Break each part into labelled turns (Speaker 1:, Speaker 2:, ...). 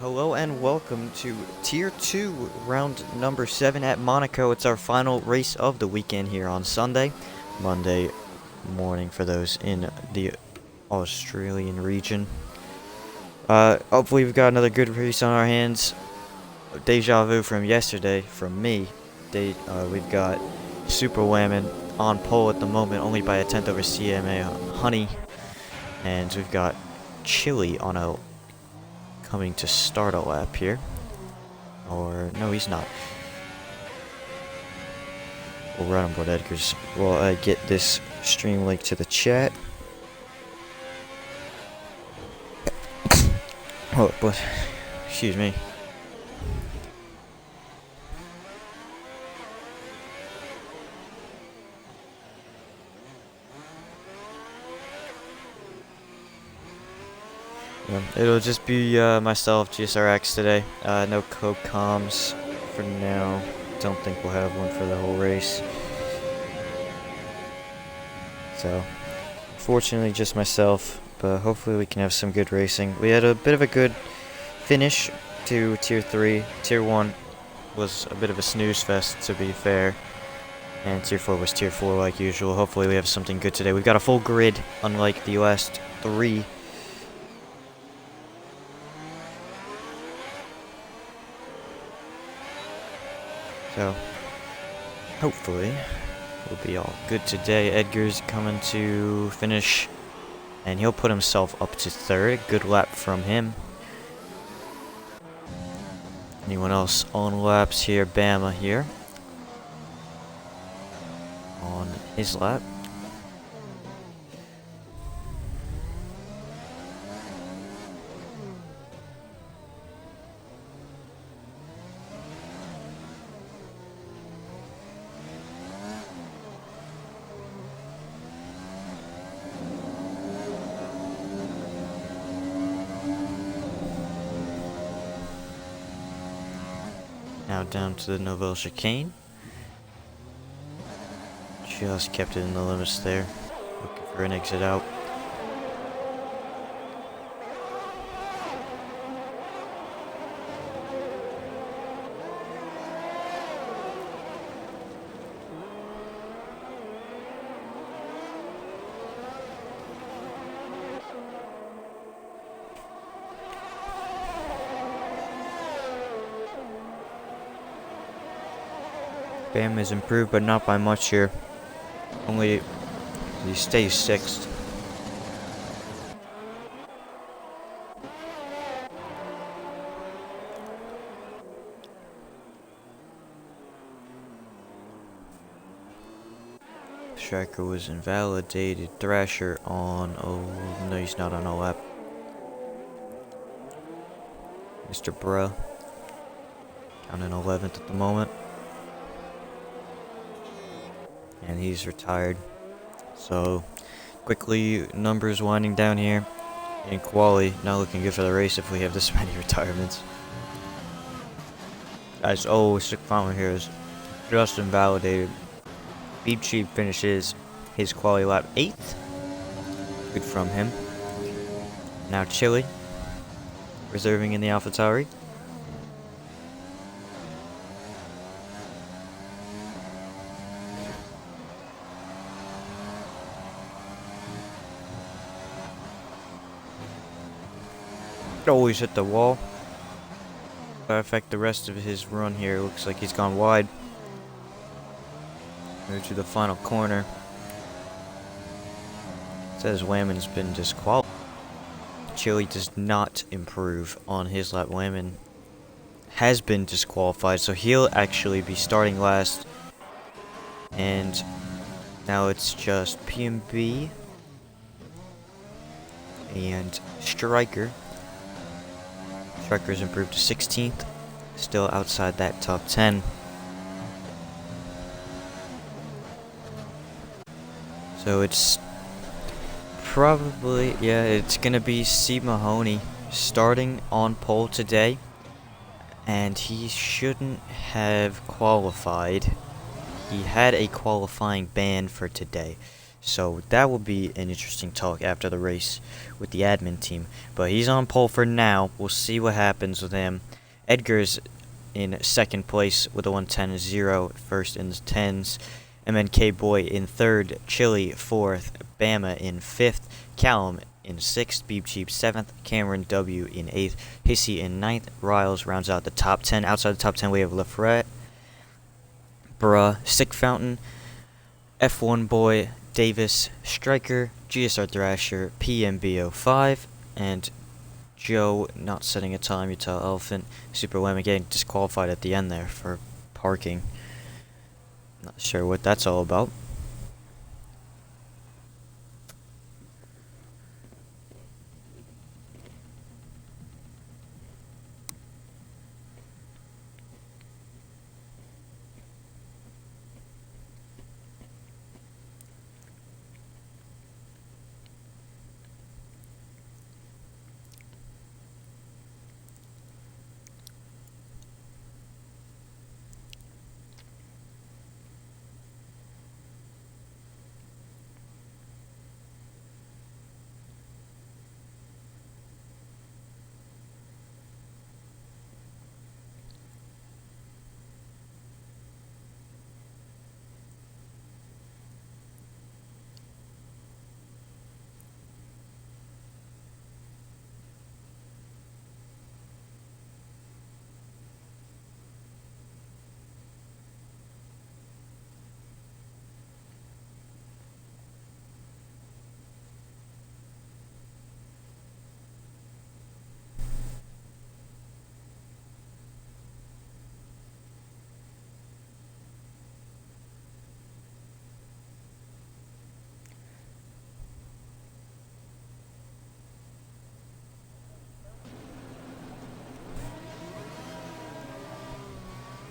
Speaker 1: Hello and welcome to Tier 2, round number 7 at Monaco. It's our final race of the weekend here on Sunday. Monday morning for those in the Australian region. Hopefully we've got another good race on our hands. Deja vu from yesterday, from me. We've got Super Whammon on pole at the moment, only by a tenth over CMA Honey. And we've got Chili on a coming to start a lap here. Or, no, he's not. We'll run on board Edgar's. We'll get this stream link to the chat. Oh, but, excuse me. It'll just be myself, GSRX today. No co-coms for now. Don't think we'll have one for the whole race. So, fortunately just myself, but hopefully we can have some good racing. We had a bit of a good finish to Tier 3. Tier 1 was a bit of a snooze fest, to be fair. And Tier 4 was Tier 4 like usual. Hopefully we have something good today. We've got a full grid, unlike the last 3. So, hopefully, we'll be all good today. Edgar's coming to finish, and he'll put himself up to 3rd. Good lap from him. Anyone else on laps here? Bama here. On his lap. Now down to the Nouvelle Chicane. Just kept it in the limits there. Looking for an exit out. Bam has improved, but not by much here. Only he stays 6th. Striker was invalidated. Thrasher on. Oh no, he's not on a lap. Mr. Bruh down in 11th at the moment. And he's retired. So, quickly, numbers winding down here. And quali, not looking good for the race if we have this many retirements. As always, Sick Farmer here is just invalidated. Beep Cheap finishes his quali lap 8th. Good from him. Now Chili, reserving in the AlphaTauri. Always hit the wall. That affect the rest of his run here. It looks like he's gone wide. Move to the final corner. It says Whammon's been disqualified. Chili does not improve on his lap. Whammon has been disqualified, so he'll actually be starting last. And now it's just PMB and Striker. Striker's improved to 16th, still outside that top 10. So it's probably, yeah, it's gonna be C. Mahoney starting on pole today, and he shouldn't have qualified. He had a qualifying ban for today, So that will be an interesting talk after the race with the admin team. But he's on pole for now. We'll see what happens with him. Edgar's in second place with a 110.0, first in the 10s. MNK Boy in third, Chili fourth, Bama in fifth, Callum in sixth, Beep Cheap seventh, Cameron W in eighth, Hissy in ninth. Riles rounds out the top 10. Outside the top 10 we have Lafrette, Bruh, Sick Fountain, F1 Boy, Davis, Striker, GSR Thrasher, PMB05, and Joe not setting a time, Utah Elephant, Super Lemon getting disqualified at the end there for parking. Not sure what that's all about.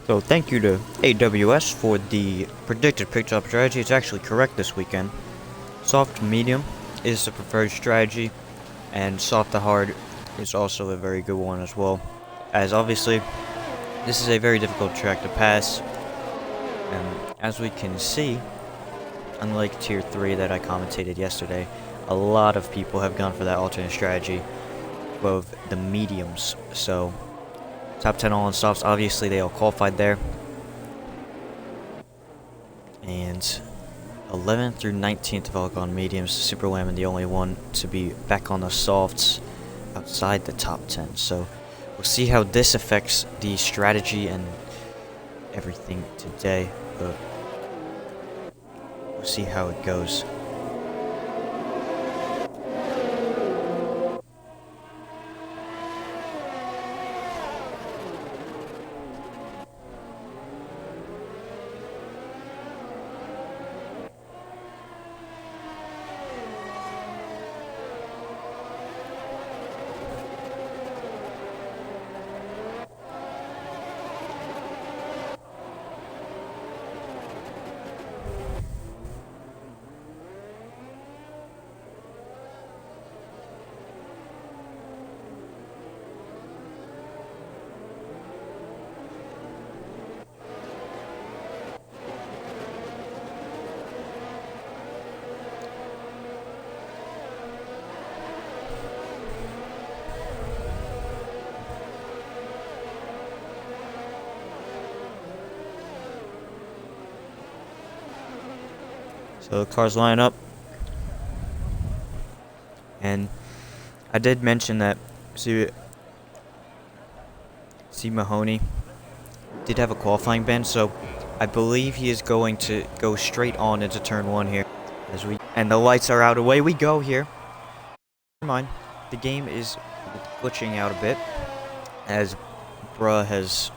Speaker 1: So thank you to AWS for the predicted pick top strategy. It's actually correct this weekend. Soft to medium is the preferred strategy, and soft to hard is also a very good one as well. As obviously, this is a very difficult track to pass, and as we can see, unlike Tier 3 that I commentated yesterday, a lot of people have gone for that alternate strategy of the mediums. So top 10 all in softs, obviously they all qualified there. And 11th through 19th have all gone mediums. Super Lemon the only one to be back on the softs outside the top 10. So we'll see how this affects the strategy and everything today. But we'll see how it goes. So the cars line up, and I did mention that C Mahoney did have a qualifying ban, so I believe he is going to go straight on into turn 1 here. And the lights are out. Away we go here. Never mind. The game is glitching out a bit as Bruh has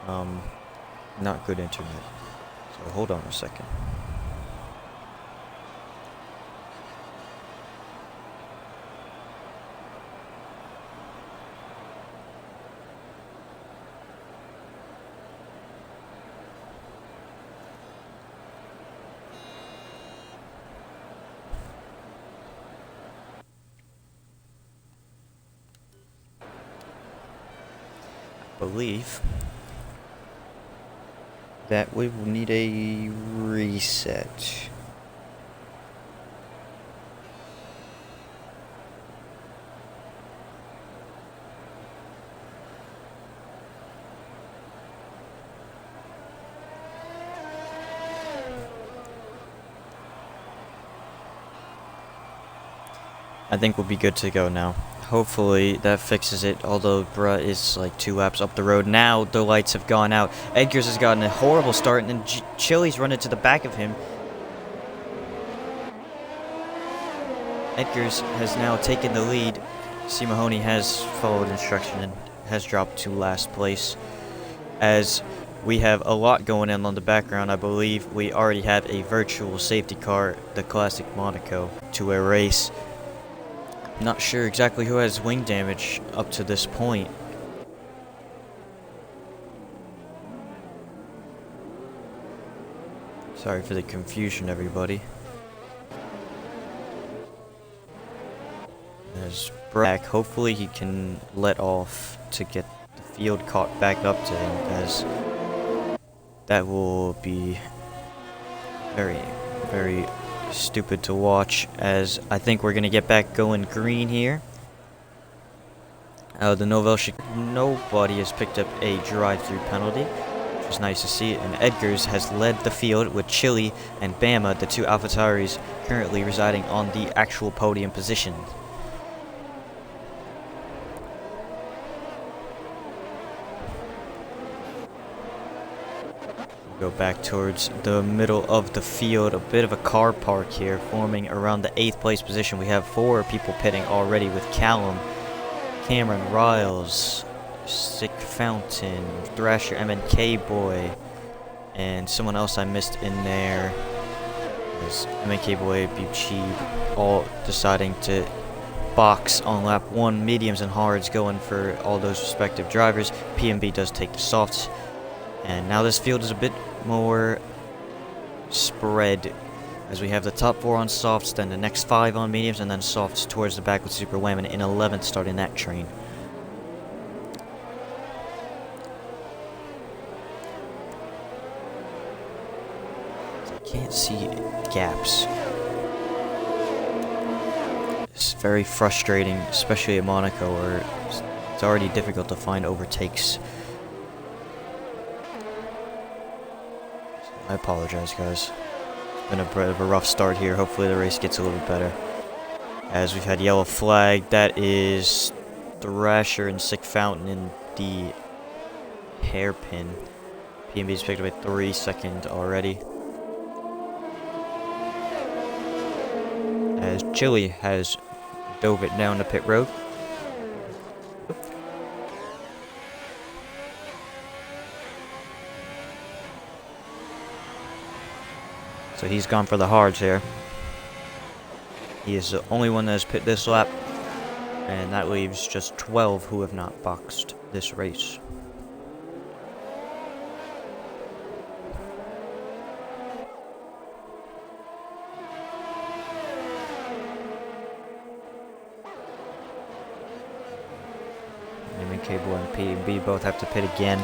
Speaker 1: not good internet. So hold on a second. Believe that we will need a reset. I think we'll be good to go now. Hopefully that fixes it, although bruh is like 2 laps up the road. Now the lights have gone out. Edgar's has gotten a horrible start, and then Chili's run into the back of him. Edgar's has now taken the lead. C. Mahoney has followed instruction and has dropped to last place. As we have a lot going on the background, I believe we already have a virtual safety car, the classic Monaco, to a race. Not sure exactly who has wing damage up to this point. Sorry for the confusion, everybody. There's Brack. Hopefully he can let off to get the field caught back up to him, as that will be very, very stupid to watch, as I think we're going to get back going green here. The nobody has picked up a drive-through penalty, which is nice to see, and Edgar's has led the field with Chili and Bama, the 2 AlphaTauris, currently residing on the actual podium position. Go back towards the middle of the field, a bit of a car park here forming around the 8th place position. We have 4 people pitting already with Callum, Cameron, Riles, Sick Fountain, Thrasher, MNK Boy, and someone else I missed in there. There's MNK Boy, Bucheeb, all deciding to box on lap 1. Mediums and hards going for all those respective drivers. PMB does take the softs. And now this field is a bit more spread, as we have the top 4 on softs, then the next 5 on mediums, and then softs towards the back with Super Wham in 11th starting that train. I can't see gaps. It's very frustrating, especially at Monaco, where it's already difficult to find overtakes. I apologize, guys. It's been a bit of a rough start here. Hopefully the race gets a little bit better. As we've had yellow flag, that is Thrasher and Sick Fountain in the hairpin. PMB's picked up a 3-second already. As Chili has dove it down the pit road. So he's gone for the hards here. He is the only one that has pit this lap, and that leaves just 12 who have not boxed this race. Cable and PB both have to pit again,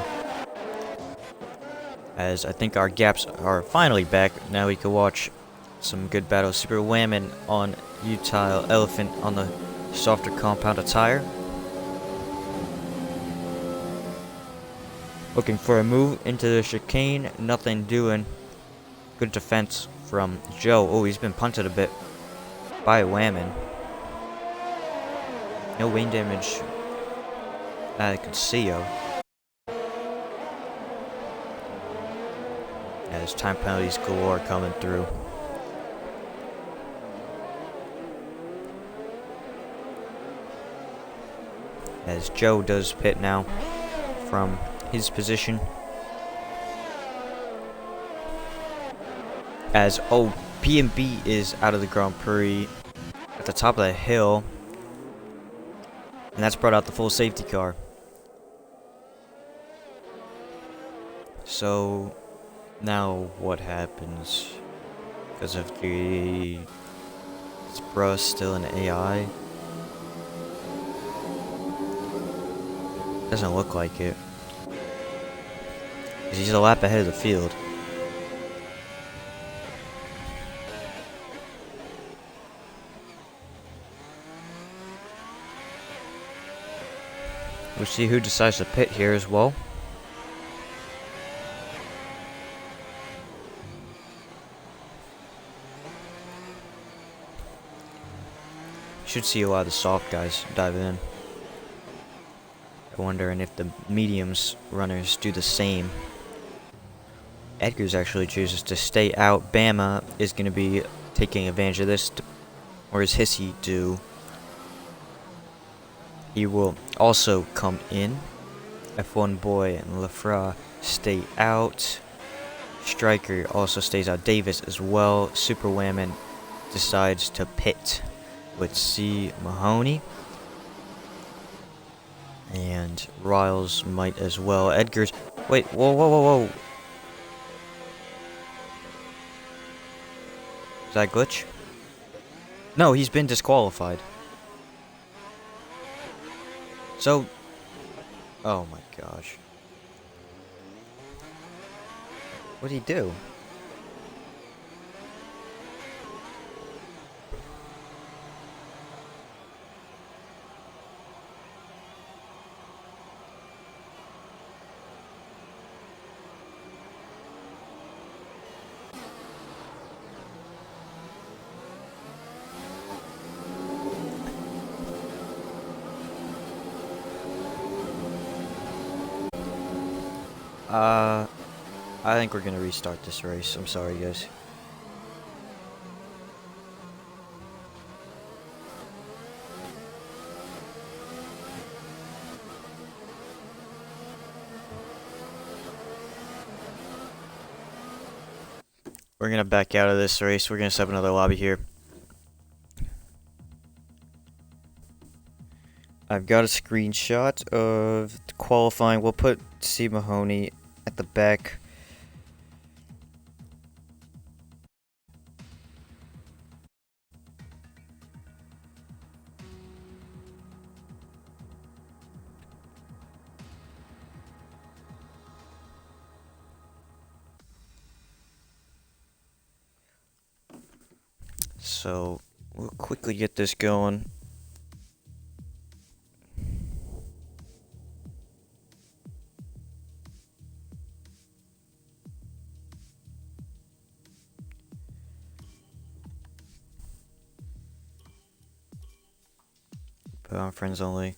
Speaker 1: as I think our gaps are finally back. Now we can watch some good battles. Super Whammon on Utile, Elephant on the softer compound tire. Looking for a move into the chicane, nothing doing. Good defense from Joe. Oh, he's been punted a bit by Whammon. No wing damage that I could see of. As time penalties galore coming through. As Joe does pit now from his position. As, oh, P&B is out of the Grand Prix at the top of the hill. And that's brought out the full safety car. So now what happens? Because of the... Is Bruh still an AI? Doesn't look like it. Because he's a lap ahead of the field. We'll see who decides to pit here as well. should see a lot of the soft guys dive in. I'm wondering if the mediums runners do the same. Edgar's actually chooses to stay out. Bama is going to be taking advantage of this, or is Hissy do? He will also come in. F1 Boy and Lafra stay out. Striker also stays out. Davis as well. Super Whammon decides to pit with C. Mahoney. And Riles might as well. Edgar's... Wait, whoa, whoa, whoa, whoa. Is that a glitch? No, he's been disqualified. So... Oh my gosh. What'd he do? I think we're gonna restart this race. I'm sorry, guys. We're gonna back out of this race. We're gonna set up another lobby here. I've got a screenshot of the qualifying. We'll put C. Mahoney at the back. So, we'll quickly get this going. Put on friends only.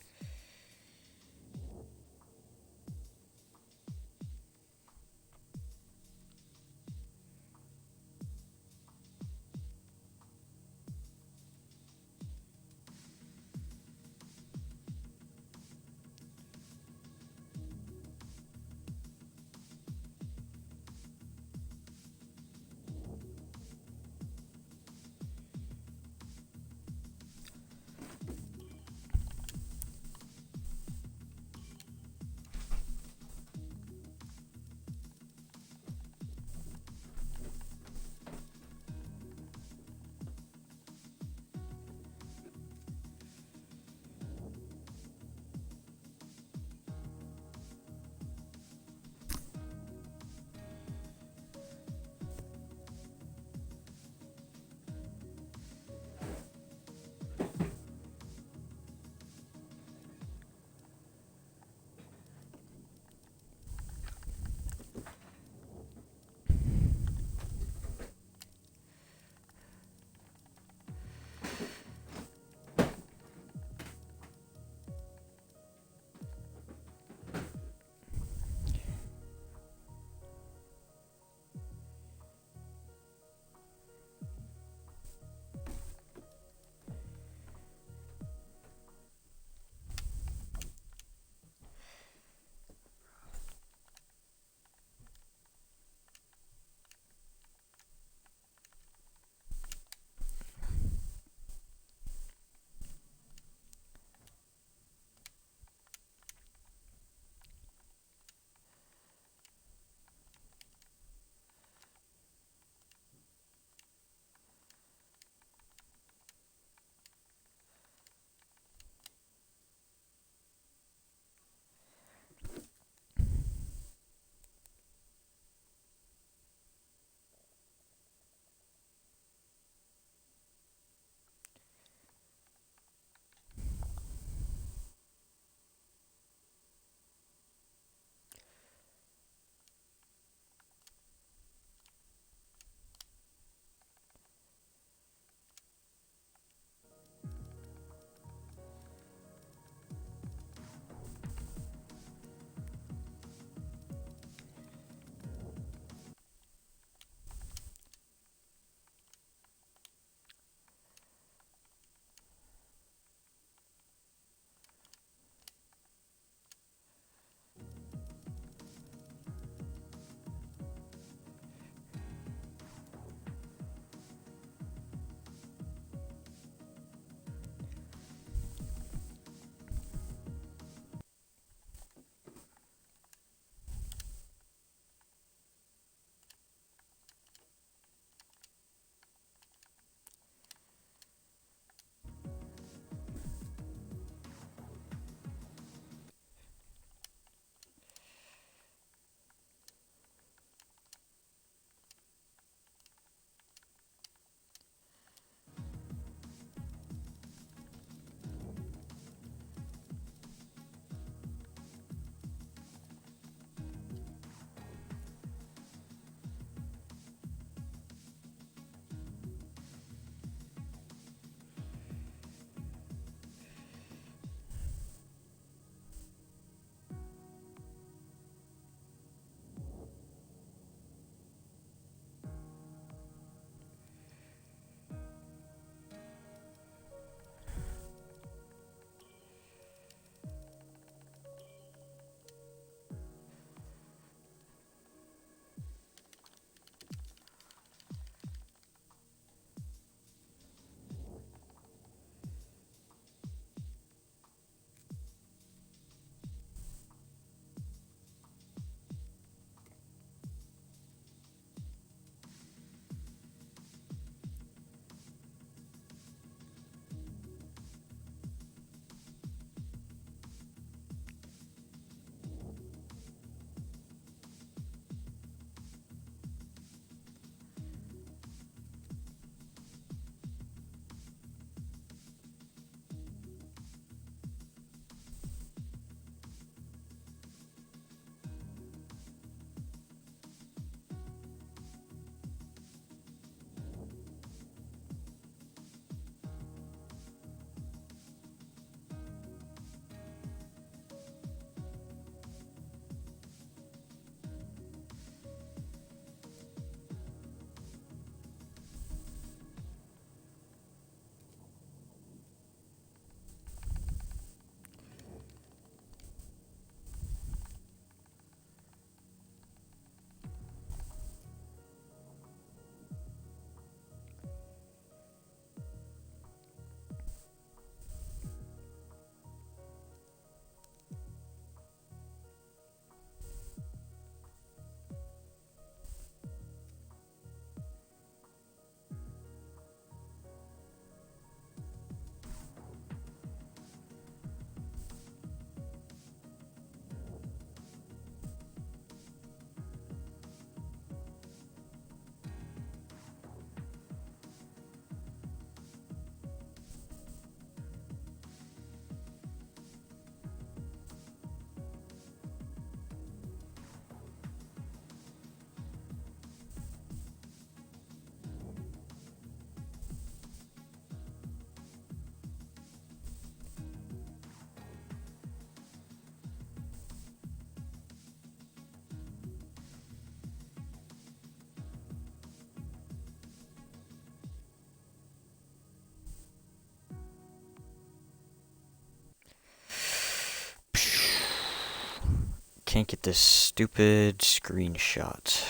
Speaker 1: can't get this stupid screenshot.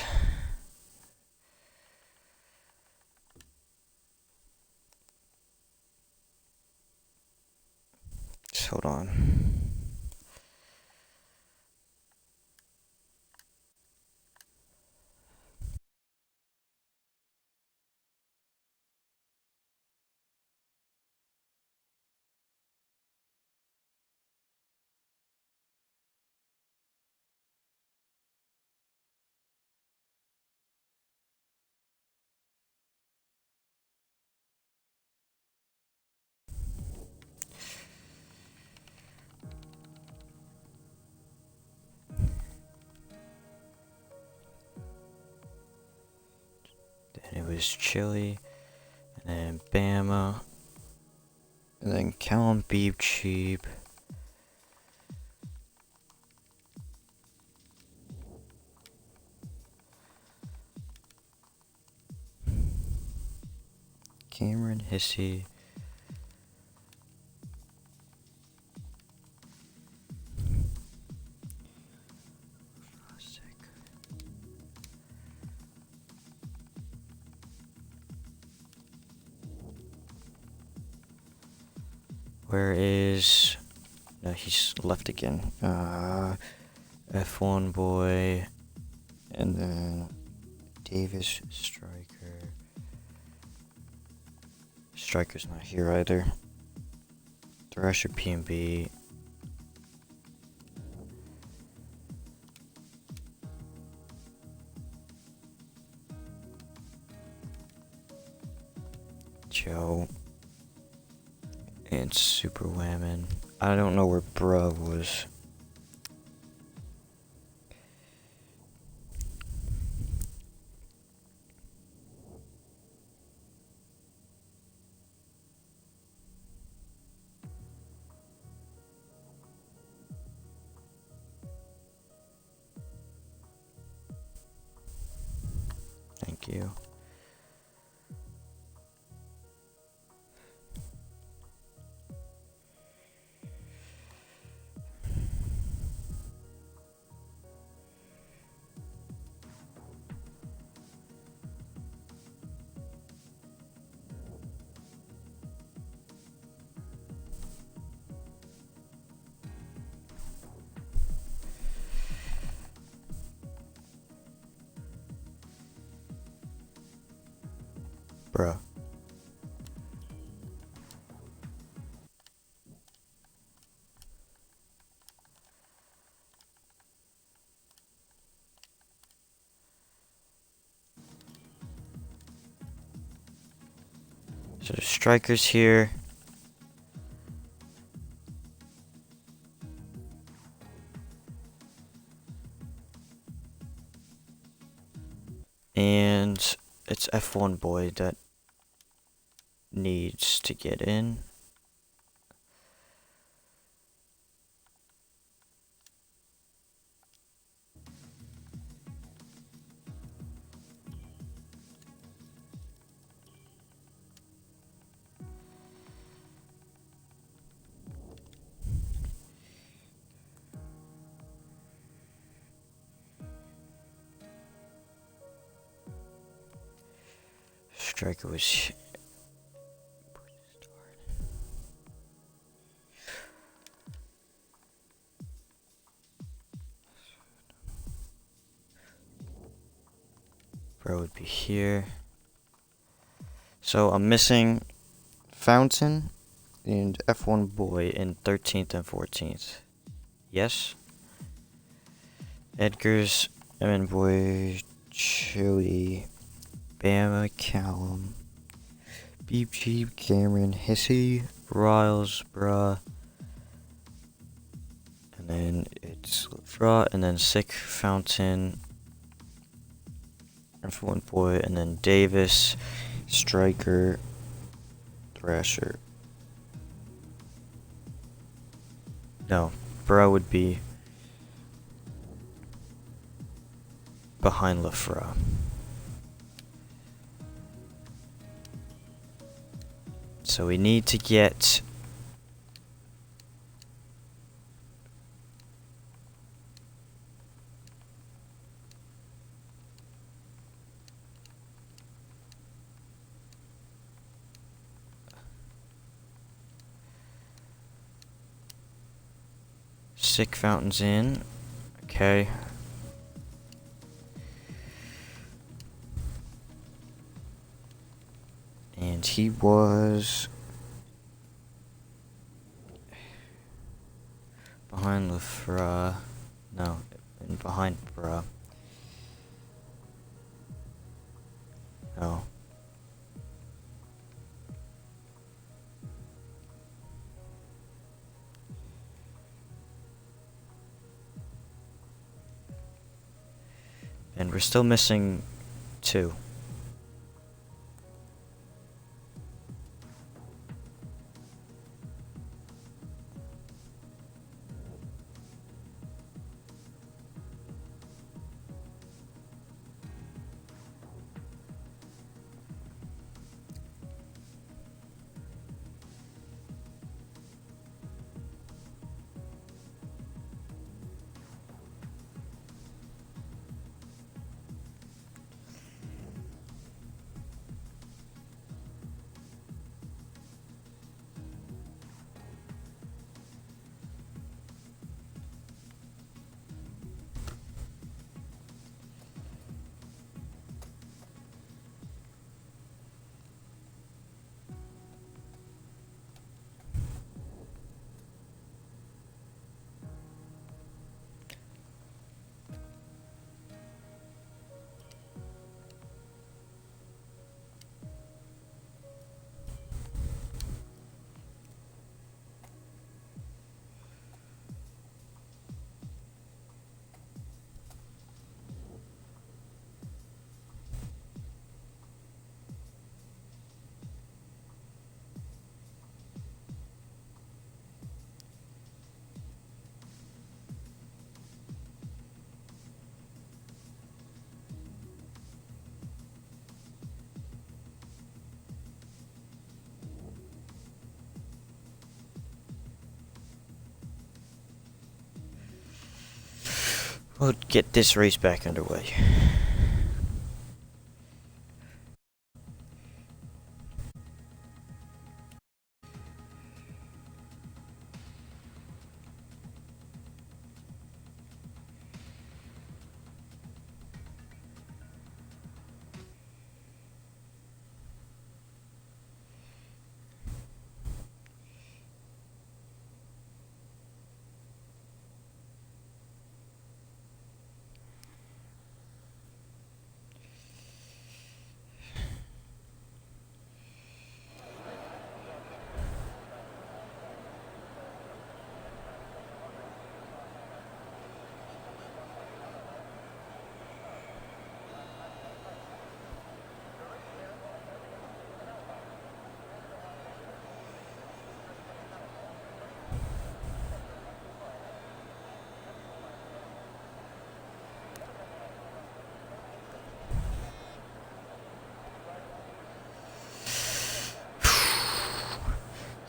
Speaker 1: Just hold on. Then it was Chile, and then Bama, and then Callum Beeb Cheap. Cameron Hissey. Where is... No, he's left again. F1 boy. And then Davis Striker. Striker's not here either. Thrasher PNB. Joe. And Super Whammon. I don't know where Bruh was. Thank you. Bruh. So Striker's here. And it's F1 boy that needs to get in. Striker was... Bro would be here. So I'm missing Fountain and F1 boy in 13th and 14th. Yes. Edgar's, MN boy, Chili, Bama, Callum, Beep Cheap, Cameron, Hissey, Riles, Bruh. And then it's Fra, and then Sick, Fountain, F1 boy, and then Davis, Striker, Thrasher. No, Bruh would be behind Lafra. So we need to get Sick Fountain's in. Okay. And he was behind Lefra. No, behind Bra. No. And we're still missing 2. We'll get this race back underway.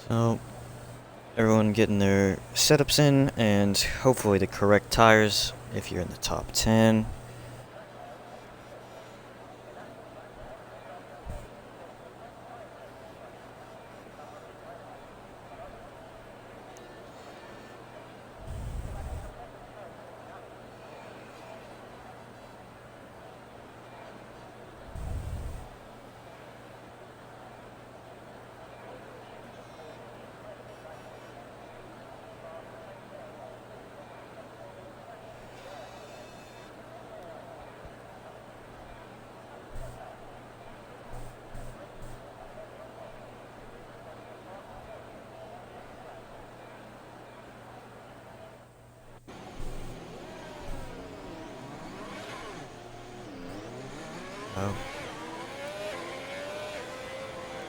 Speaker 1: So, everyone getting their setups in, and hopefully the correct tires if you're in the top 10.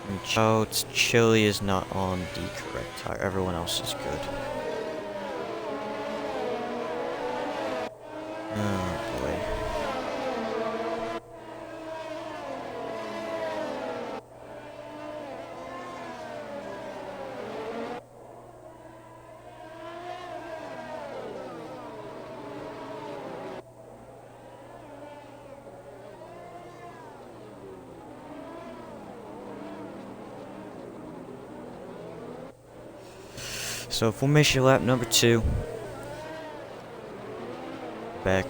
Speaker 1: And Chili is not on the correct tire. Everyone else is good. Oh boy. So formation lap number 2. back.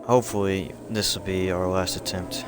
Speaker 1: Hopefully, this will be our last attempt.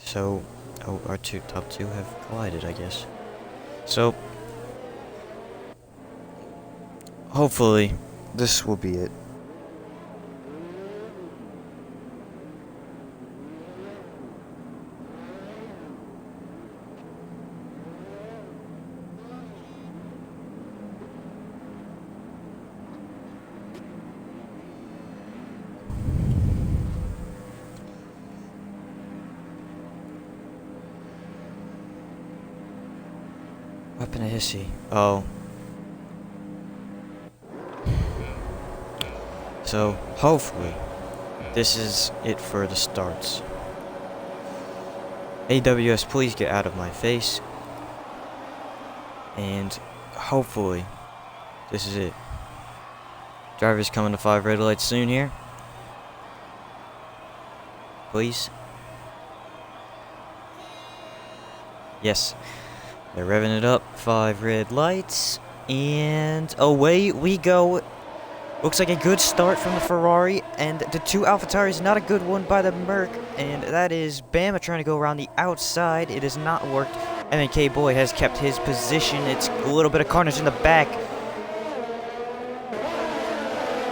Speaker 1: So, oh, our top two have collided, I guess. So, hopefully, this will be it. What happened to Hissy? Oh. So, hopefully, this is it for the starts. AWS, please get out of my face. And hopefully, this is it. Drivers coming to 5 red lights soon here. Please. Yes. They're revving it up. 5 red lights. And away we go. Looks like a good start from the Ferrari. And the 2 AlphaTauris, not a good one by the Merc. And that is Bama trying to go around the outside. It has not worked. MNK Boy has kept his position. It's a little bit of carnage in the back.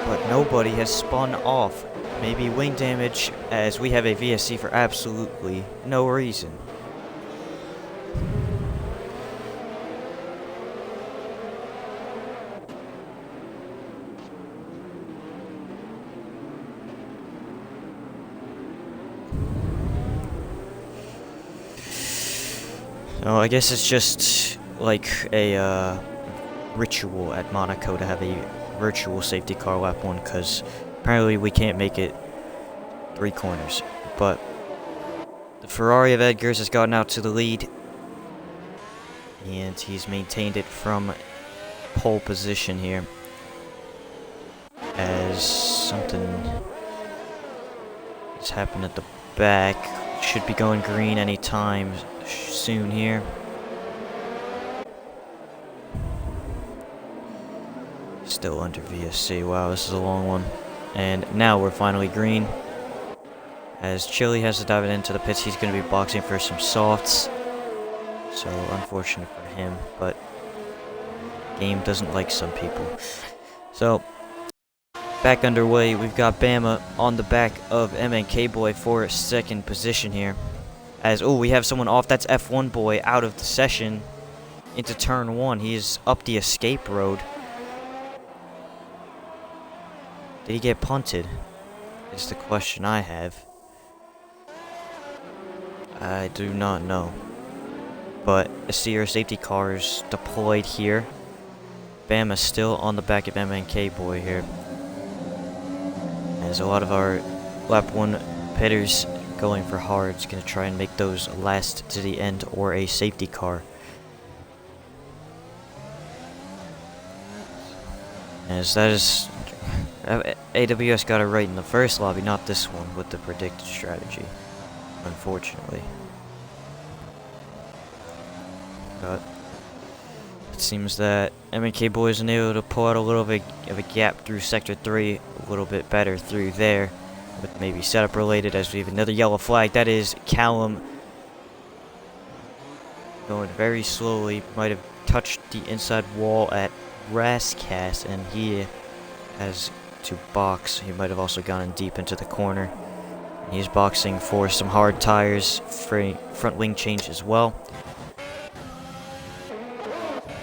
Speaker 1: But nobody has spun off. Maybe wing damage, as we have a VSC for absolutely no reason. So I guess it's just like a ritual at Monaco to have a virtual safety car lap 1, because apparently we can't make it 3 corners. But the Ferrari of Edgar's has gotten out to the lead, and he's maintained it from pole position here, as something has happened at the back. Should be going green anytime soon here. Still under VSC. Wow, this is a long one. And now we're finally green, as Chili has to dive it into the pits. He's going to be boxing for some softs, so unfortunate for him, but game doesn't like some people. So back underway, we've got Bama on the back of MNK Boy for 2nd position here. As, oh, we have someone off. That's F1 Boy out of the session into turn 1. He is up the escape road. Did he get punted? Is the question I have. I do not know. But I see our safety cars deployed here. Bama still on the back of MNK Boy here. As a lot of our lap 1 pitters going for hards, gonna try and make those last to the end, or a safety car. As that is, AWS got it right in the first lobby, not this one with the predicted strategy, unfortunately. But it seems that MNK Boy isn't able to pull out a little bit of a gap through Sector 3, a little bit better through there, but maybe setup related, as we have another yellow flag. That is Callum going very slowly. Might have touched the inside wall at Rascast, and he has to box. He might have also gone in deep into the corner. He's boxing for some hard tires, front wing change as well.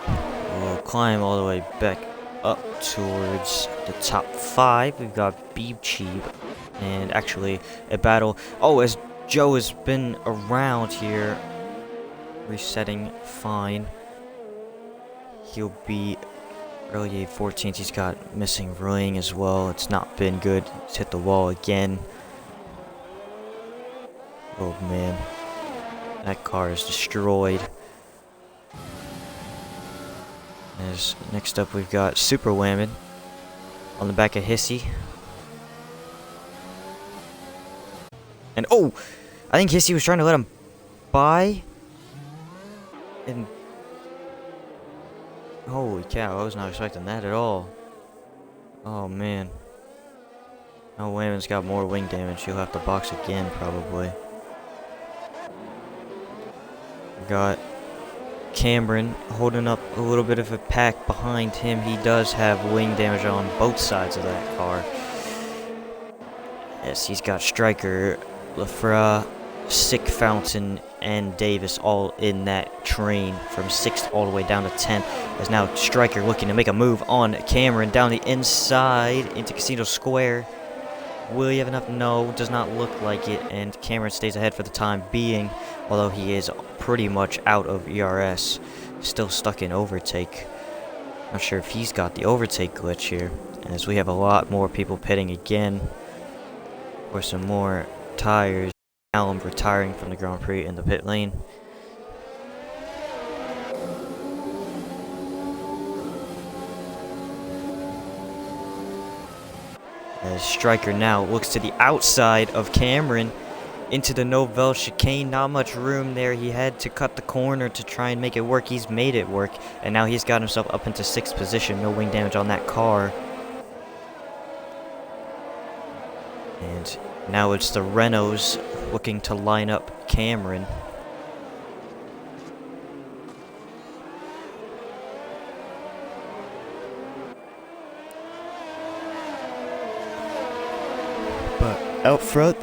Speaker 1: We'll climb all the way back up towards the top 5. We've got Beeb Cheeb, and actually a battle. Oh, as Joe has been around here, resetting fine. he'll be early 14th. He's got missing ring as well. It's not been good. He's hit the wall again. Oh man, that car is destroyed. Next up we've got Super Whammon on the back of Hissy. And oh, I think Hissy was trying to let him by. And holy cow, I was not expecting that at all. Oh man. Now Whammon's got more wing damage. He'll have to box again probably. We got Cameron holding up a little bit of a pack behind him. He does have wing damage on both sides of that car. Yes, he's got Striker, Lafra, Sick Fountain, and Davis all in that train from 6th all the way down to 10th. As now Striker looking to make a move on Cameron down the inside into Casino Square. Will he have enough? No, does not look like it, and Cameron stays ahead for the time being, although he is pretty much out of ERS. Still stuck in overtake. Not sure if he's got the overtake glitch here, as we have a lot more people pitting again for some more tires. Allen retiring from the Grand Prix in the pit lane. As Striker now looks to the outside of Cameron into the Novell chicane. Not much room there. He had to cut the corner to try and make it work. He's made it work, and now he's got himself up into 6th position. No wing damage on that car. And now it's the Renaults looking to line up Cameron. But out front,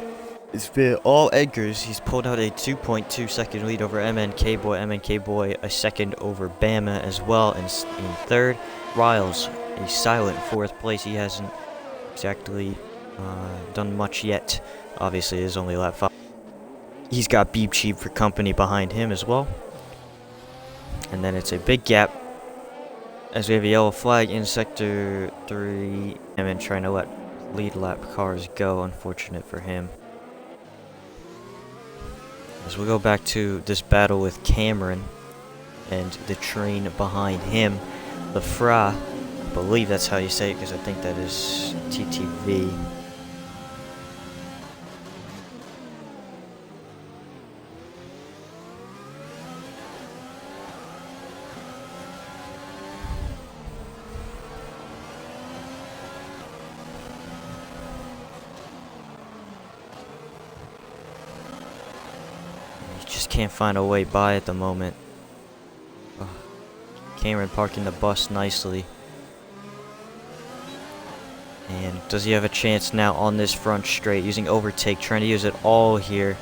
Speaker 1: it's been all Edgars. He's pulled out a 2.2 second lead over MNK Boy. MNK Boy a second over Bama as well in 3rd. Riles a silent 4th place. He hasn't exactly done much yet. Obviously, it is only lap 5. He's got Beep Cheap for company behind him as well. And then it's a big gap as we have a yellow flag in sector 3. And then trying to let lead lap cars go. Unfortunate for him. As we go back to this battle with Cameron and the train behind him, the Fra, I believe that's how you say it because I think that is TTV. Just can't find a way by at the moment. Oh, Cameron parking the bus nicely. And does he have a chance now on this front straight using overtake, trying to use it all here.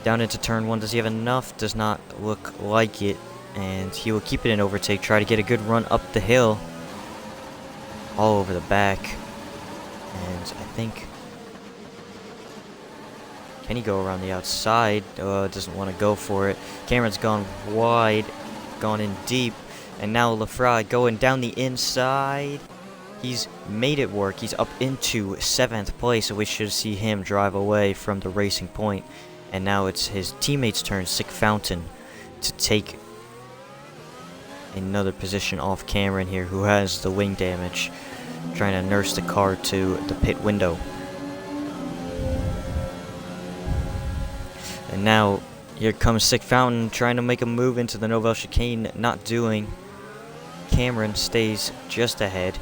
Speaker 1: Down into turn 1, does he have enough? Does not look like it. And he will keep it in overtake, try to get a good run up the hill. All over the back. And I think... Can he go around the outside? Doesn't want to go for it. Cameron's gone wide, gone in deep, and now Lafra going down the inside. He's made it work. He's up into 7th place, so we should see him drive away from the racing point. And now it's his teammate's turn, Sick Fountain, to take another position off Cameron here, who has the wing damage, trying to nurse the car to the pit window. And now, here comes Sick Fountain trying to make a move into the Novell chicane, not doing. Cameron stays just ahead.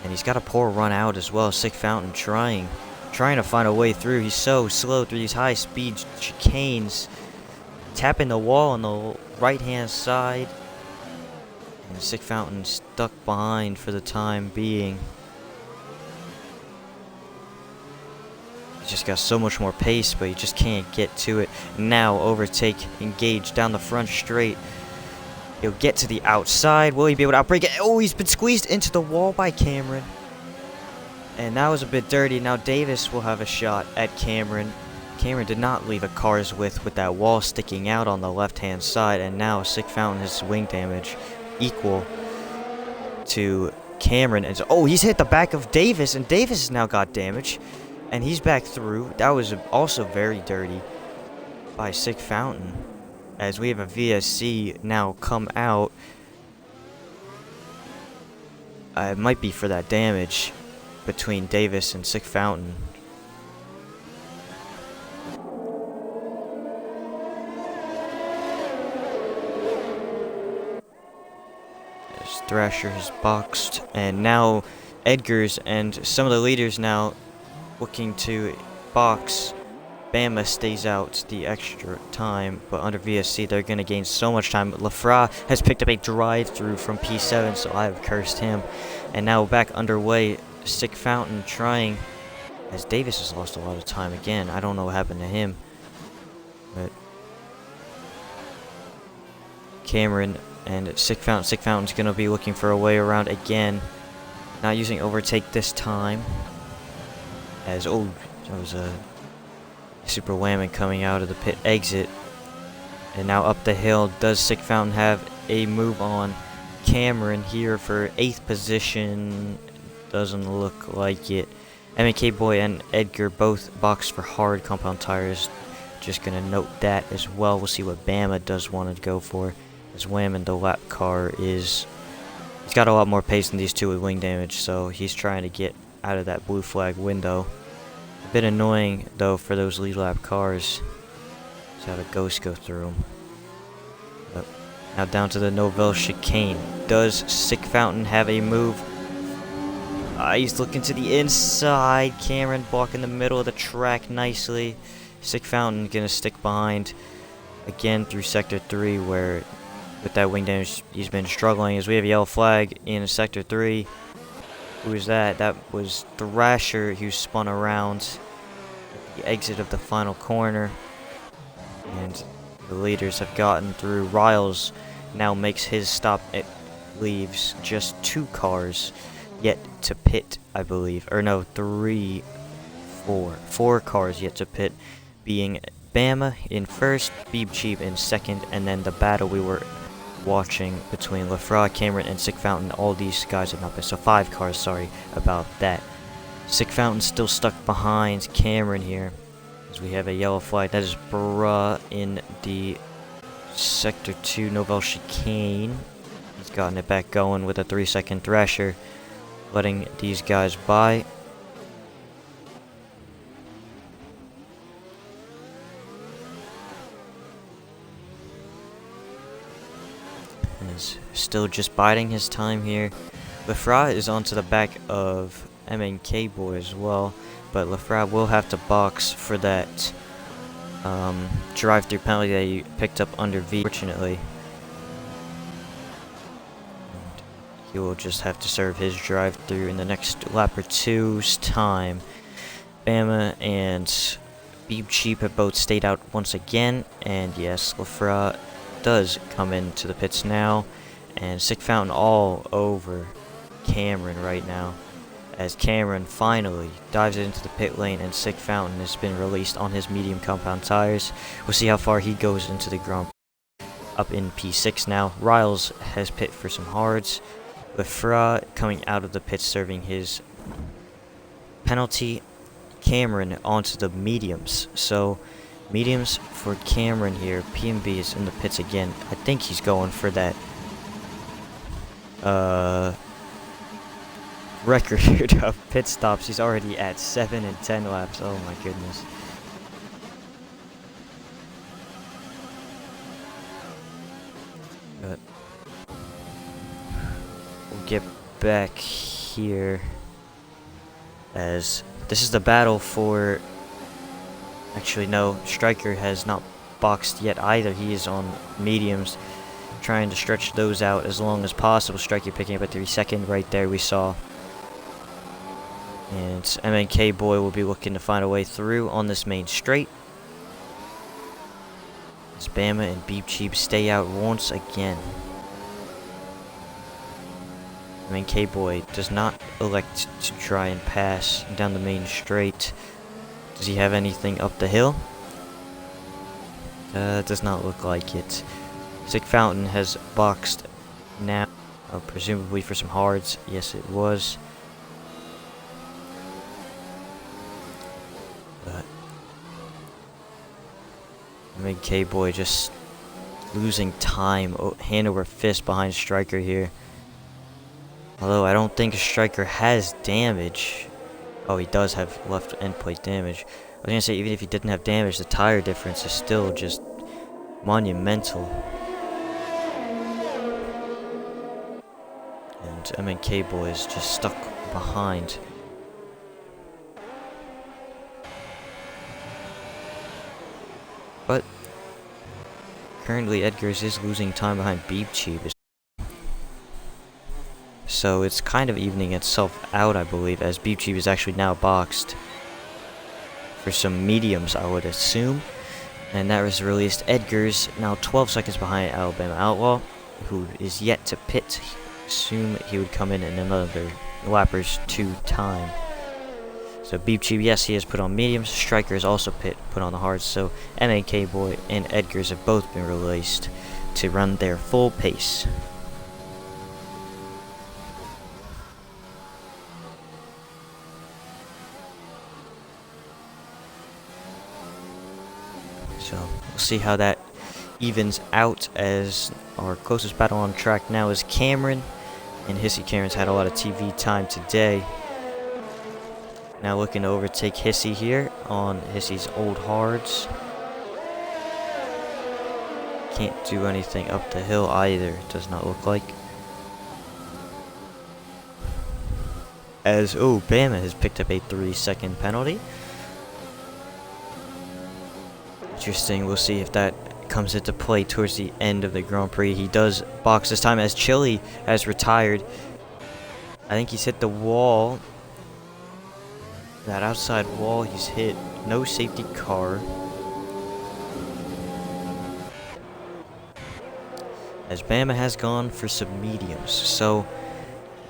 Speaker 1: And he's got a poor run out as well. Sick Fountain trying to find a way through. He's so slow through these high speed chicanes. Tapping the wall on the right hand side. And Sick Fountain stuck behind for the time being. He's just got so much more pace, but he just can't get to it. Now overtake, engage down the front straight. He'll get to the outside. Will he be able to outbrake it? Oh, he's been squeezed into the wall by Cameron. And that was a bit dirty. Now Davis will have a shot at Cameron. Cameron did not leave a car's width with that wall sticking out on the left-hand side. And now Sick Fountain has wing damage. equal to Cameron. And so, oh, he's hit the back of Davis, and Davis has now got damage, and he's back through. That was also very dirty by Sick Fountain, as we have a VSC now come out. It might be for that damage between Davis and Sick Fountain. As Thrasher has boxed, and now Edgar's and some of the leaders now looking to box. Bama stays out the extra time, but under VSC they're going to gain so much time. Lafra has picked up a drive-through from P7, so I have cursed him. And now back underway, Sick Fountain trying, as Davis has lost a lot of time again. I don't know what happened to him, but Cameron and Sick Fountain's going to be looking for a way around again. Not using overtake this time, as, oh, that was a super whammon coming out of the pit exit. And now up the hill, does Sick Fountain have a move on Cameron here for 8th position? Doesn't look like it. MK Boy and Edgar both boxed for hard compound tires. Just gonna note that as well. We'll see what Bama does want to go for. As Whammon, the lap car, he's got a lot more pace than these two with wing damage, so he's trying to get out of that blue flag window. A bit annoying though for those lead lap cars to have a ghost go through them. But now down to the Novell chicane. Does Sick Fountain have a move? He's looking to the inside. Cameron blocking the middle of the track nicely. Sick Fountain gonna stick behind again through sector 3, where with that wing damage he's been struggling. As we have a yellow flag in sector 3. Who is that? That was Thrasher, who spun around at the exit of the final corner. And the leaders have gotten through. Riles now makes his stop. It leaves just 2 cars yet to pit, I believe. Or no, 4 cars yet to pit, being Bama in first, Beeb Cheap in second, and then the battle we were watching between Lafra, Cameron, and Sick Fountain. All these guys have not been, so 5 cars, sorry about that. Sick Fountain still stuck behind Cameron here, as we have a yellow flag. That is Bruh in the sector 2 Novell chicane. He's gotten it back going with a 3-second Thrasher, letting these guys by. Is still just biding his time here. Lafra is onto the back of MNK Boy as well, but Lafra will have to box for that drive-through penalty that he picked up under V, fortunately. And he will just have to serve his drive-through in the next lap or two's time. Bama and Beeb Cheap have both stayed out once again, and yes, Lafra does come into the pits now, and Sick Fountain all over Cameron right now, as Cameron finally dives into the pit lane, and Sick Fountain has been released on his medium compound tires. We'll see how far he goes into the Grand Prix. Up in P6 now. Riles has pit for some hards. Lafra coming out of the pits serving his penalty. Cameron onto the mediums. So mediums for Cameron here. PMB is in the pits again. I think he's going for that record of pit stops. He's already at 7 and 10 laps. Oh my goodness. But we'll get back here, as this is the battle for... Actually, no, Striker has not boxed yet either. He is on mediums, trying to stretch those out as long as possible. Striker picking up a 3-second right there, we saw. And MNK Boy will be looking to find a way through on this main straight. As Bama and Beeb Cheap stay out once again. MNK Boy does not elect to try and pass down the main straight. Does he have anything up the hill? Does not look like it. Sick Fountain has boxed now, presumably for some hards. Yes, it was. But I mean, K-Boy just losing time, hand over fist behind Striker here. Although I don't think Striker has damage. Oh, he does have left end plate damage. I was gonna say, even if he didn't have damage, the tire difference is still just monumental. And MNK Boy is just stuck behind. But currently Edgars is losing time behind Beep Cheap. So it's kind of evening itself out, I believe, as Beep Cheap is actually now boxed for some mediums, I would assume. And that was released. Edgars now 12 seconds behind Alabama Outlaw, who is yet to pit. Assume he would come in another lapper's 2 time. So Beep Cheap, yes, he has put on mediums. Striker is also put on the hards. So MAK Boy and Edgars have both been released to run their full pace. So we'll see how that evens out, as our closest battle on track now is Cameron. And Hissy Cameron's had a lot of TV time today. Now looking to overtake Hissy here on Hissy's old hards. Can't do anything up the hill either, does not look like. As, oh, Bama has picked up a 3-second penalty. Interesting, we'll see if that comes into play towards the end of the Grand Prix. He does box this time as Chili has retired. I think he's hit the wall. That outside wall he's hit. No safety car. As Bama has gone for some mediums. So,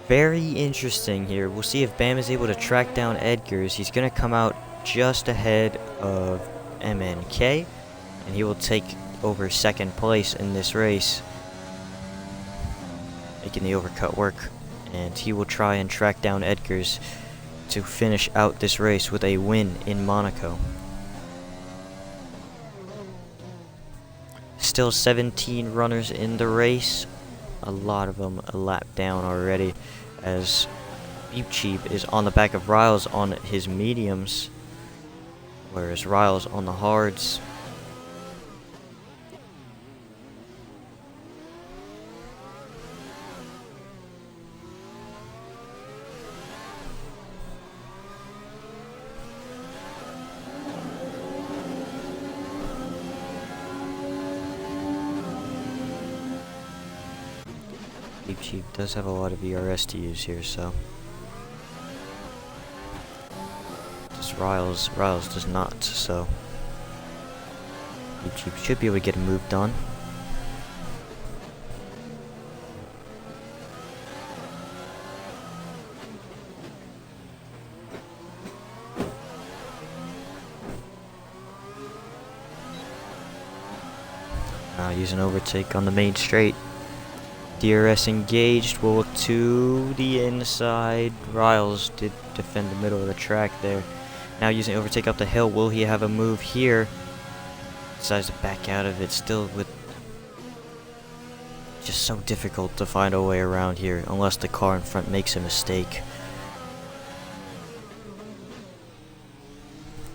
Speaker 1: very interesting here. We'll see if Bama is able to track down Edgars. He's going to come out just ahead of MNK. And he will take over second place in this race, making the overcut work. And he will try and track down Edgars to finish out this race with a win in Monaco. Still 17 runners in the race. A lot of them a lap down already, as Beep Cheap is on the back of Riles on his mediums, whereas Riles on the hards. Beep Cheap does have a lot of ERS to use here, so just Riles does not, so Beep Cheap should be able to get a move done. Now use an overtake on the main straight. DRS engaged, will look to the inside. Riles did defend the middle of the track there. Now using overtake up the hill, will he have a move here? Decides to back out of it, still with just so difficult to find a way around here, unless the car in front makes a mistake.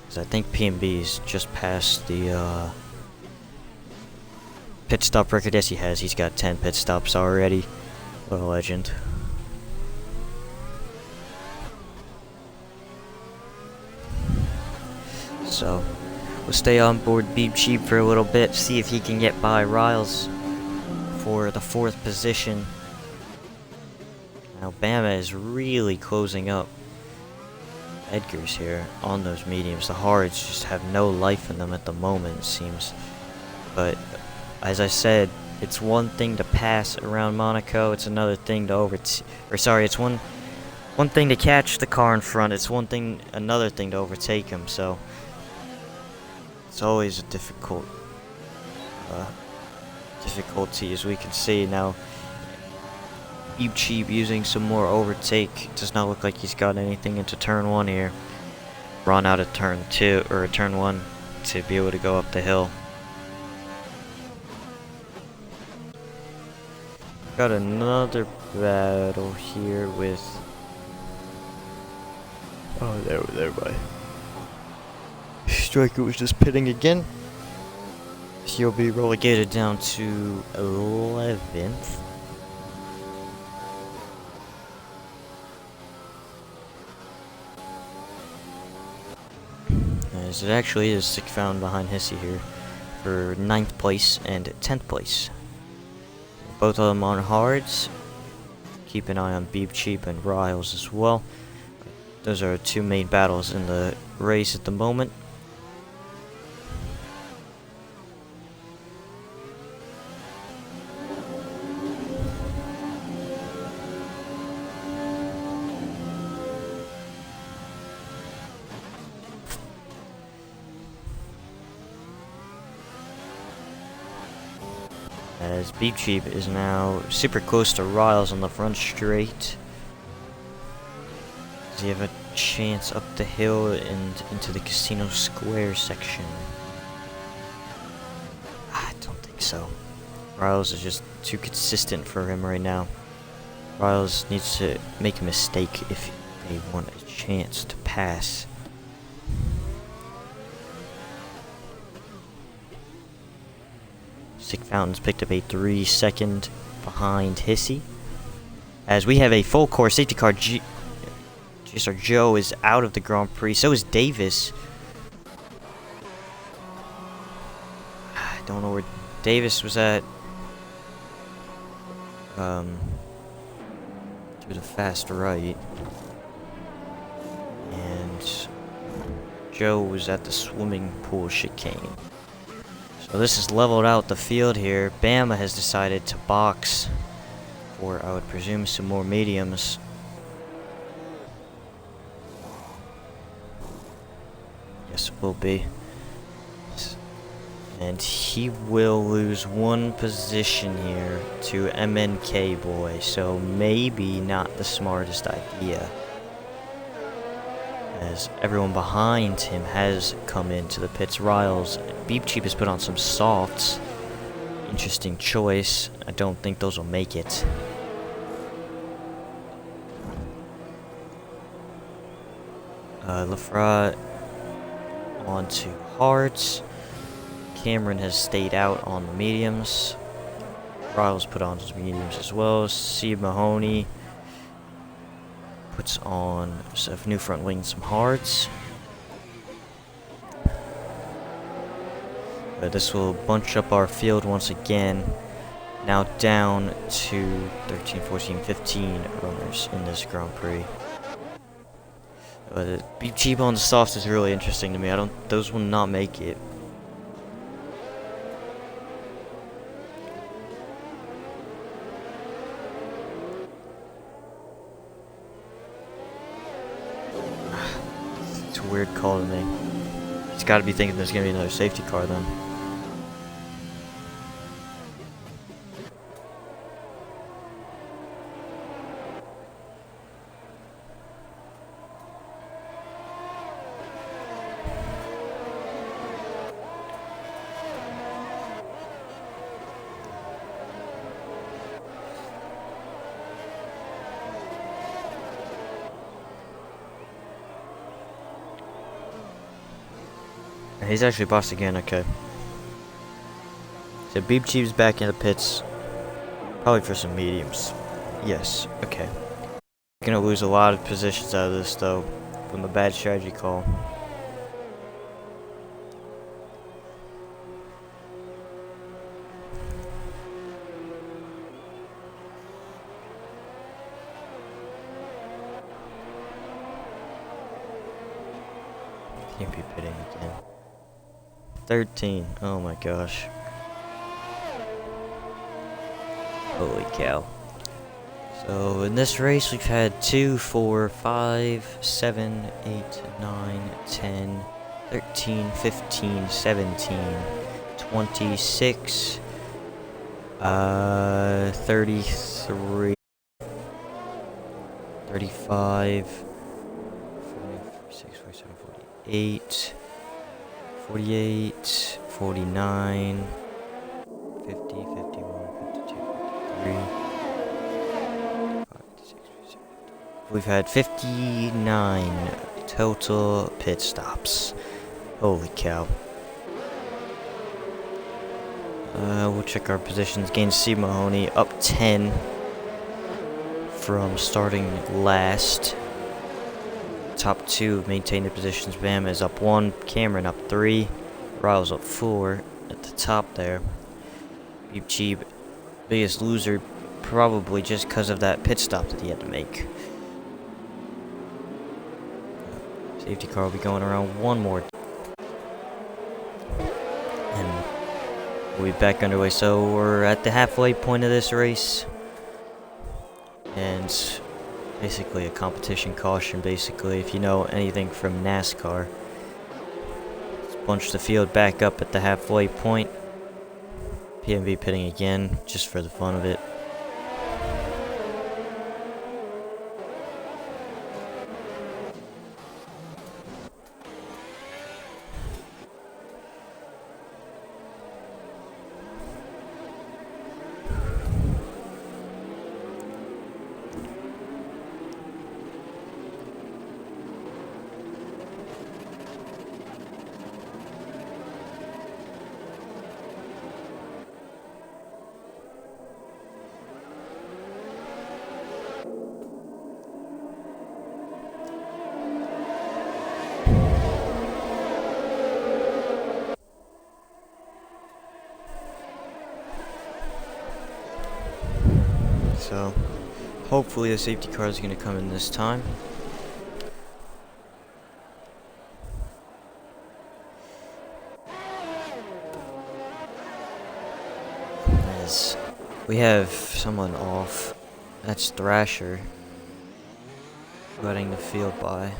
Speaker 1: Because I think PMB's just past the pit stop record. Yes, he has. He's got 10 pit stops already. What a legend. So, we'll stay on board Beep Cheap for a little bit, see if he can get by Riles for the 4th position. Now, Bama is really closing up Edgars here on those mediums. The hards just have no life in them at the moment, it seems. But as I said, it's one thing to pass around Monaco, it's another thing to it's one thing to catch the car in front, it's another thing to overtake him, so it's always a difficulty, as we can see. Now, Beep Cheap using some more overtake. Does not look like he's got anything into turn 1 here. Run out of turn 2 or turn 1 to be able to go up the hill. Got another battle here with. Oh, there, bye. Striker was just pitting again. He'll be relegated down to 11th. As it actually is Sick Found behind Hissy here for 9th place and 10th place. Both of them on hards. Keep an eye on Beep Cheap and Riles as well. Those are 2 main battles in the race at the moment. As Beep Cheap is now super close to Riles on the front straight. Does he have a chance up the hill and into the Casino Square section? I don't think so. Riles is just too consistent for him right now. Riles needs to make a mistake if they want a chance to pass. Sick Fountains picked up a 3-second behind Hissy. As we have a full course safety car, GSR Joe is out of the Grand Prix. So is Davis. I don't know where Davis was at. To the fast right. And Joe was at the swimming pool chicane. So this has leveled out the field here. Bama has decided to box for, I would presume, some more mediums. Yes, it will be. And he will lose 1 position here to MNK Boy. So maybe not the smartest idea, as everyone behind him has come into the pits. Riles, Beep Cheap has put on some softs. Interesting choice. I don't think those will make it. Lafra on to hards. Cameron has stayed out on the mediums. Riles put on his mediums as well. Steve Mahoney puts on some new front wing, some hards. This will bunch up our field once again. Now down to 13, 14, 15 runners in this Grand Prix. Beep Cheap on the soft is really interesting to me. Those will not make it. It's a weird call to me. He's got to be thinking there's going to be another safety car then. He's actually bossed again, okay. So Beep Cheap's back in the pits. Probably for some mediums. Yes, okay. Gonna lose a lot of positions out of this though, from a bad strategy call. Can't be pitting again. 13. Oh my gosh. Holy cow. So in this race we've had 2, 4, 5, 7, 8, 9, 10, 13, 15, 17, 26, 33, 35, 46, 47, 48, 48, 49, 50, 51, 52, 53, 56, 57. We've had 59 total pit stops. Holy cow. We'll check our positions. Gain C. Mahoney up 10 from starting last. Top 2 maintain their positions. Bam is up 1. Cameron up 3. Riles up 4 at the top there. Beep Cheap, biggest loser, probably just because of that pit stop that he had to make. Safety car will be going around one more. And we'll be back underway. So we're at the halfway point of this race. And basically a competition caution, basically, if you know anything from NASCAR. Let's bunch the field back up at the halfway point. PMV pitting again, just for the fun of it. So, hopefully the safety car is going to come in this time. As we have someone off, that's Thrasher, letting the field by.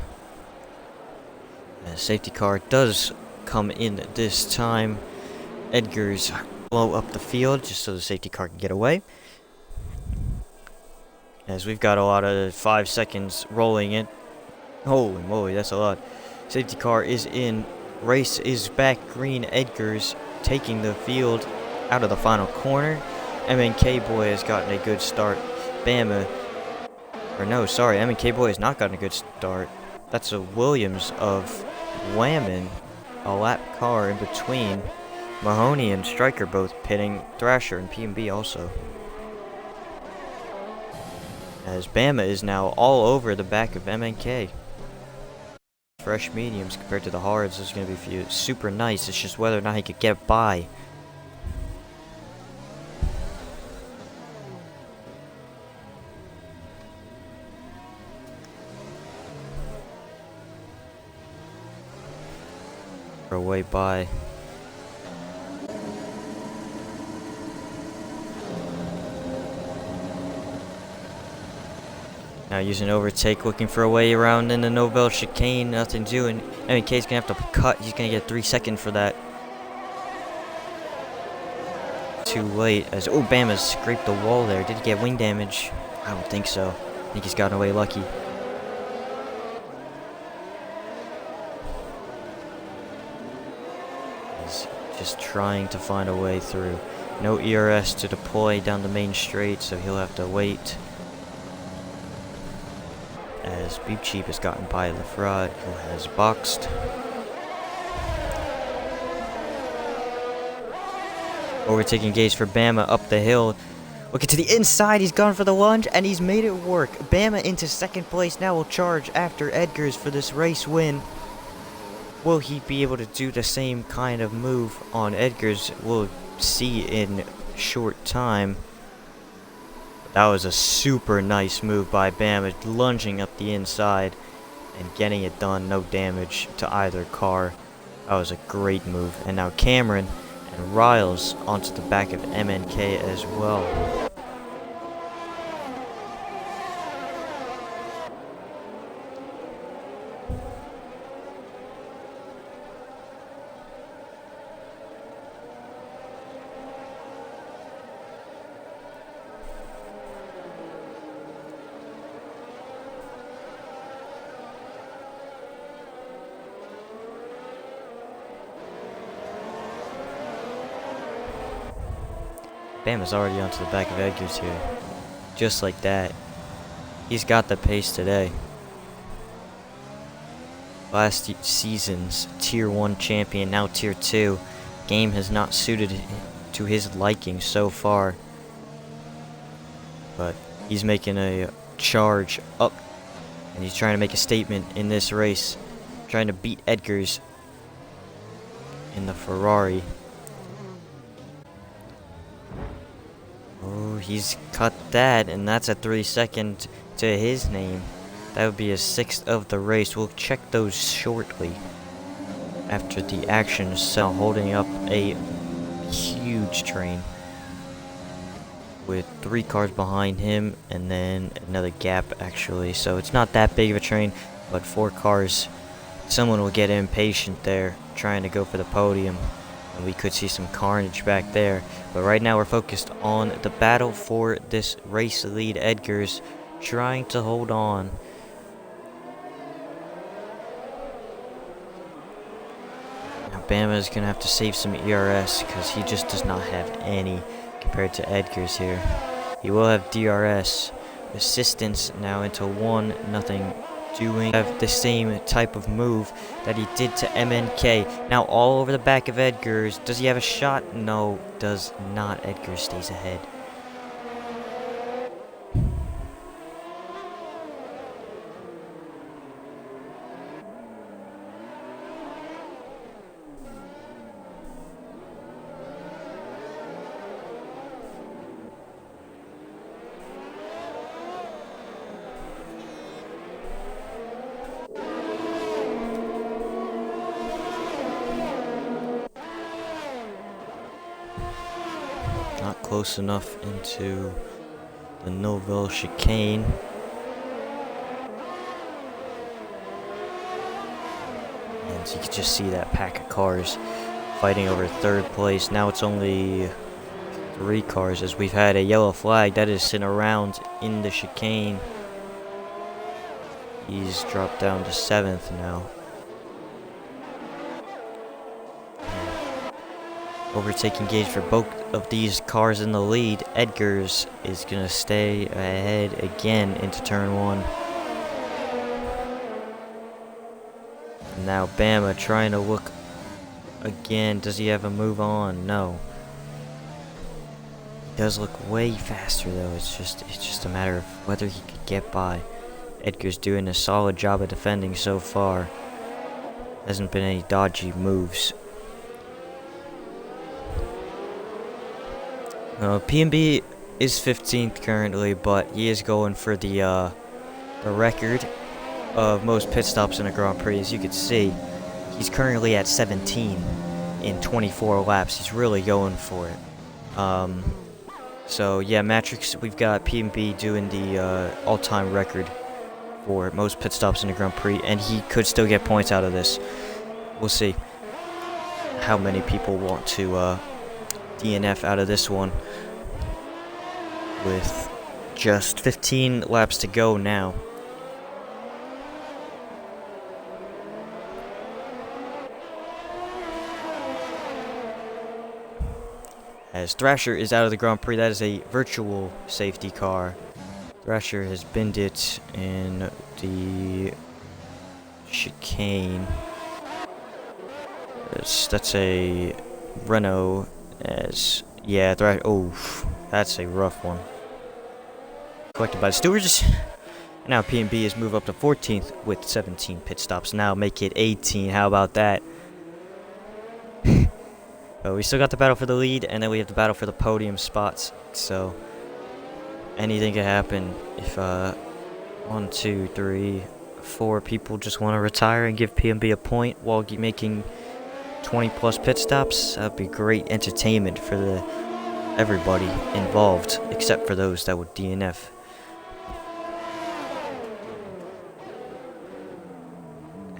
Speaker 1: The safety car does come in this time. Edgar's blow up the field just so the safety car can get away. As we've got a lot of 5 seconds rolling it. Holy moly, that's a lot. Safety car is in. Race is back green. Edgar's taking the field out of the final corner. MNK Boy has gotten a good start. Bama. Or no, sorry, MNK Boy has not gotten a good start. That's a Williams of Whammon. A lap car in between. Mahoney and Stryker both pitting. Thrasher and PMB also. As Bama is now all over the back of MNK. Fresh mediums compared to the hards. This is going to be super nice. It's just whether or not he could get by. Or way by. Now using overtake, looking for a way around in the Novell chicane, nothing doing. MNK's gonna have to cut. He's gonna get 3 seconds for that. Too late. As Bama's scraped the wall there. Did he get wing damage? I don't think so. I think he's gotten away lucky. He's just trying to find a way through. No ERS to deploy down the main straight, so he'll have to wait. As Beep Cheap has gotten by Lefrod, who has boxed. Overtaking Gaze for Bama up the hill. Looking to the inside, he's gone for the lunge, and he's made it work. Bama into second place, now will charge after Edgar's for this race win. Will he be able to do the same kind of move on Edgar's? We'll see in short time. That was a super nice move by Bama, lunging up the inside and getting it done, no damage to either car. That was a great move. And now Cameron and Riles onto the back of MNK as well. Bama's already onto the back of Edgar's here. Just like that. He's got the pace today. Last season's Tier 1 champion, now Tier 2. Game has not suited to his liking so far. But he's making a charge up. And he's trying to make a statement in this race. Trying to beat Edgar's in the Ferrari. Oh, he's cut that, and that's a 3-second to his name. That would be a 6th of the race. We'll check those shortly after the action. So holding up a huge train with 3 cars behind him, and then another gap actually. So it's not that big of a train, but 4 cars. Someone will get impatient there, trying to go for the podium. And we could see some carnage back there. But right now we're focused on the battle for this race lead. Edgar's trying to hold on. Now Bama is going to have to save some ERS because he just does not have any compared to Edgar's here. He will have DRS. Assistance now into 1-0. Doing the same type of move that he did to MNK. Now all over the back of Edgar's. Does he have a shot? No, does not. Edgar stays ahead. Not close enough into the Novelle chicane. And you can just see that pack of cars fighting over 3rd place. Now it's only 3 cars as we've had a yellow flag that is sitting around in the chicane. He's dropped down to 7th now. Overtaking gauge for both of these cars in the lead. Edgar's is going to stay ahead again into turn 1. And now Bama trying to look again. Does he have a move on? No. He does look way faster though. It's just a matter of whether he could get by. Edgar's doing a solid job of defending so far. Hasn't been any dodgy moves. P&B is 15th currently, but he is going for the record of most pit stops in a Grand Prix. As you can see, he's currently at 17 in 24 laps. He's really going for it. So yeah, Matrix, we've got P&B doing the all-time record for most pit stops in a Grand Prix, and he could still get points out of this. We'll see how many people want to DNF out of this one with just 15 laps to go now. As Thrasher is out of the Grand Prix, that is a virtual safety car. Thrasher has binned it in the chicane. That's a Renault. As yeah, that's a rough one. Collected by the stewards. Now P&B has moved up to 14th with 17 pit stops. Now make it 18. How about that? But we still got the battle for the lead, and then we have the battle for the podium spots. So anything can happen if 1, 2, 3, 4 people just want to retire and give P&B a point while making 20+ pit stops. That'd be great entertainment for everybody involved, except for those that would DNF.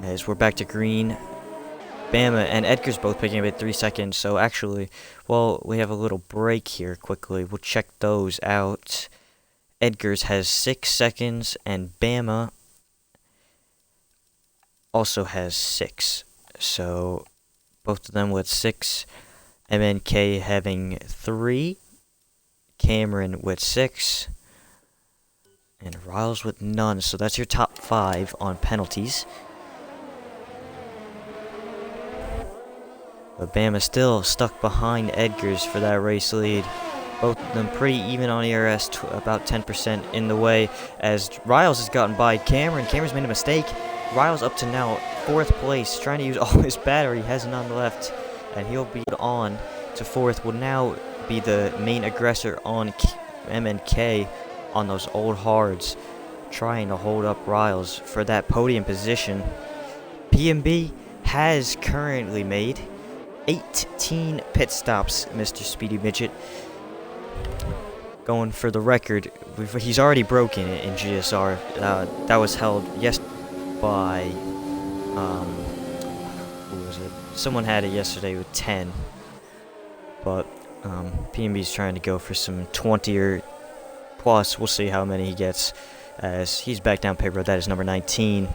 Speaker 1: As we're back to green, Bama and Edgar's both picking up at 3 seconds. So actually, well, we have a little break here quickly. We'll check those out. Edgar's has 6 seconds, and Bama also has 6. So both of them with 6. MNK having 3. Cameron with 6, and Riles with none. So that's your top 5 on penalties. But Bama still stuck behind Edgar's for that race lead. Both of them pretty even on ERS, about 10% in the way, as Riles has gotten by Cameron. Cameron's made a mistake. Riles up to now 4th place, trying to use all his battery, has none left, and he'll be on to 4th. Will now be the main aggressor on MNK on those old hards, trying to hold up Riles for that podium position. PMB has currently made 18 pit stops, Mr. Speedy Midget. Going for the record, he's already broken it in GSR. That was held by, who was it? Someone had it yesterday with 10. But PMB's trying to go for some 20 or plus. We'll see how many he gets, as he's back down paper. That is number 19.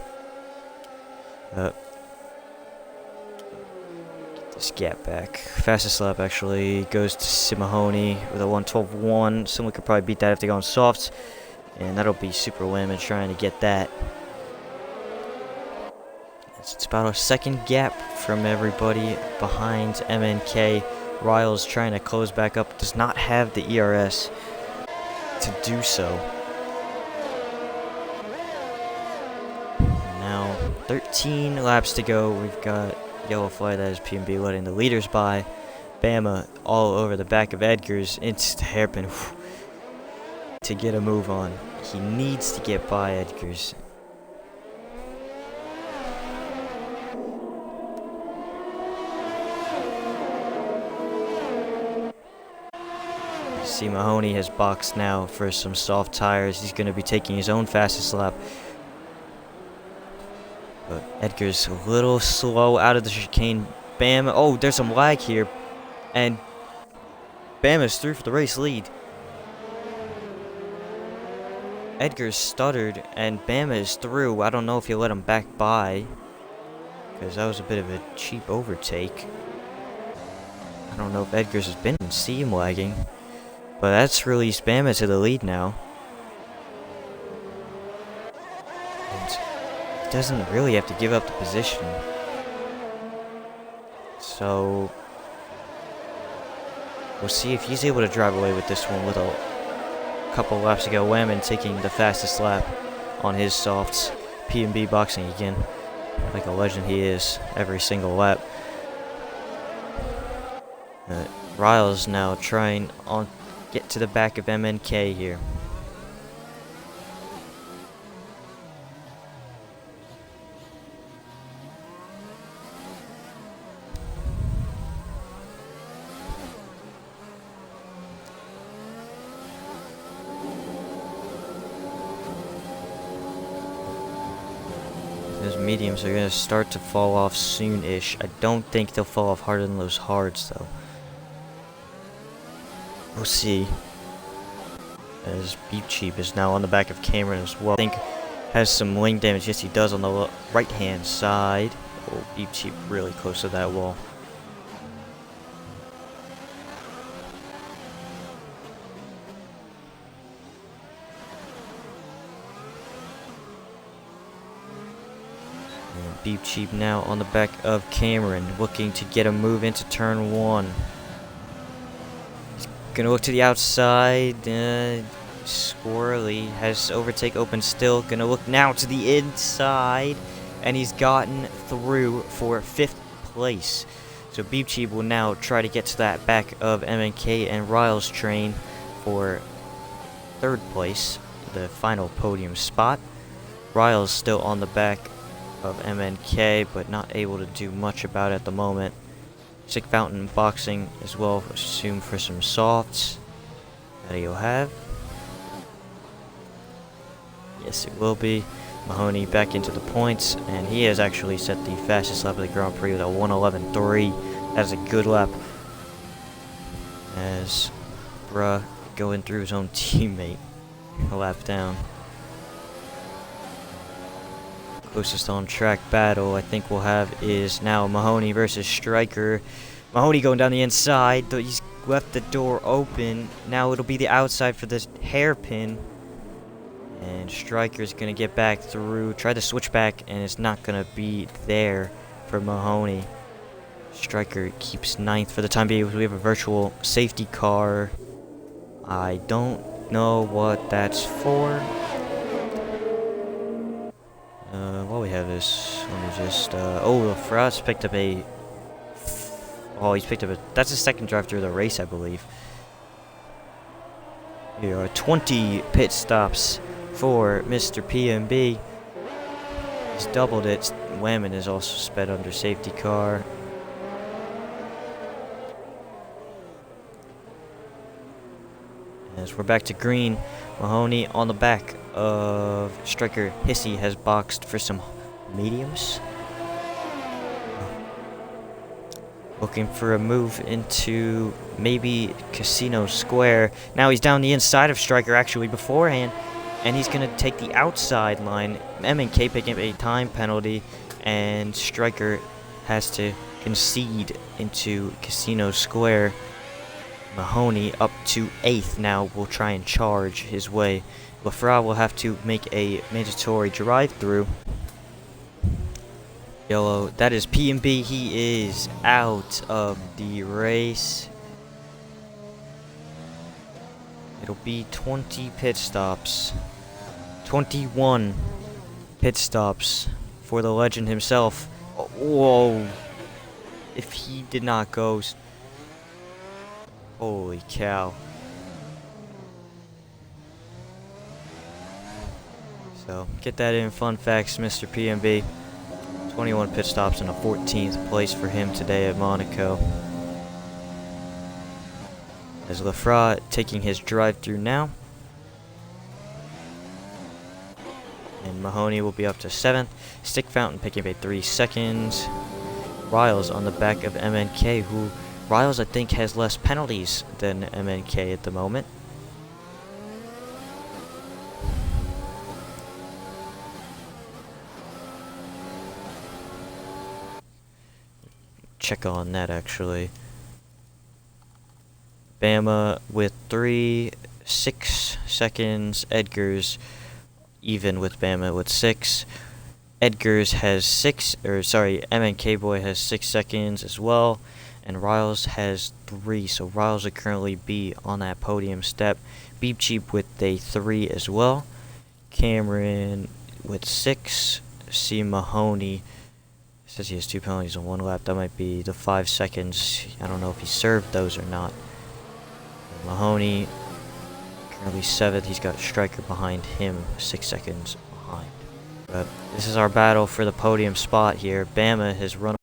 Speaker 1: This gap back. Fastest lap actually goes to Simahoney with a 1:12.1. Someone could probably beat that if they go on softs. And that'll be Super Lemon trying to get that. It's about a second gap from everybody behind MNK. Riles trying to close back up. Does not have the ERS to do so. Now 13 laps to go. We've got yellow flag, that is PMB letting the leaders by. Bama all over the back of Edgar's. It's the hairpin to get a move on. He needs to get by Edgar's. See, Mahoney has boxed now for some soft tires. He's going to be taking his own fastest lap. But Edgar's a little slow out of the chicane. Bama, oh, there's some lag here. And Bama's through for the race lead. Edgar's stuttered, and Bama is through. I don't know if he'll let him back by, because that was a bit of a cheap overtake. I don't know if Edgar's has been. See him lagging. But that's released Bama to the lead now. Doesn't really have to give up the position. So we'll see if he's able to drive away with this one with a couple laps to go. Whammon taking the fastest lap on his softs. PMB boxing again, like a legend he is, every single lap. Riles now trying on get to the back of MNK here. Those mediums are going to start to fall off soon-ish. I don't think they'll fall off harder than those hards, though. We'll see. As Beep Cheap is now on the back of Cameron as well. I think has some wing damage. Yes, he does on the right-hand side. Oh, Beep Cheap really close to that wall. Beep Cheap now on the back of Cameron, looking to get a move into turn 1. He's gonna look to the outside. Squirrely has overtake open still. Gonna look now to the inside, and he's gotten through for 5th place. So Beep Cheap will now try to get to that back of MNK and Riles train for 3rd place, the final podium spot. Riles still on the back of MNK, but not able to do much about it at the moment. Sick Fountain boxing as well, assume for some softs that he'll have. Yes, it will be. Mahoney back into the points, and he has actually set the fastest lap of the Grand Prix with a 1:11.3. That is a good lap, as Bruh going through his own teammate a lap down. Closest on track battle I think we'll have is now Mahoney versus Striker. Mahoney going down the inside, though he's left the door open. Now it'll be the outside for this hairpin. And Striker's going to get back through. Try to switch back, and it's not going to be there for Mahoney. Striker keeps ninth for the time being. We have a virtual safety car. I don't know what that's for. While we have this, let me just, Frost picked up a, he's picked up a, that's his second drive through the race, I believe. Here are 20 pit stops for Mr. PMB. He's doubled it. Whammon is also sped under safety car. As we're back to green, Mahoney on the back of Striker. Hissy has boxed for some mediums. Looking for a move into maybe Casino Square. Now he's down the inside of Striker actually beforehand, and he's going to take the outside line. MNK picking up a time penalty, and Striker has to concede into Casino Square. Mahoney up to 8th now will try and charge his way. Lafra will have to make a mandatory drive-through. Yellow, that is PMB. He is out of the race. It'll be 20 pit stops. 21 pit stops for the legend himself. Oh, whoa. If he did not go... Holy cow. So, get that in. Fun facts, Mr. PMB. 21 pit stops and a 14th place for him today at Monaco. As Lafra taking his drive-through now. And Mahoney will be up to 7th. Stick Fountain picking up a 3 seconds. Riles on the back of MNK, who... Riles, I think, has less penalties than MNK at the moment. Check on that, actually. Bama with 6 seconds. Edgar's even with Bama with 6. Edgar's has 6, or sorry, MNK Boy has 6 seconds as well. And Riles has 3, so Riles will currently be on that podium step. Beep Cheap with a 3 as well. Cameron with 6. C. Mahoney says he has 2 penalties on 1 lap. That might be the 5 seconds. I don't know if he served those or not. Mahoney currently 7th. He's got Striker behind him, 6 seconds behind. But this is our battle for the podium spot here. Bama has run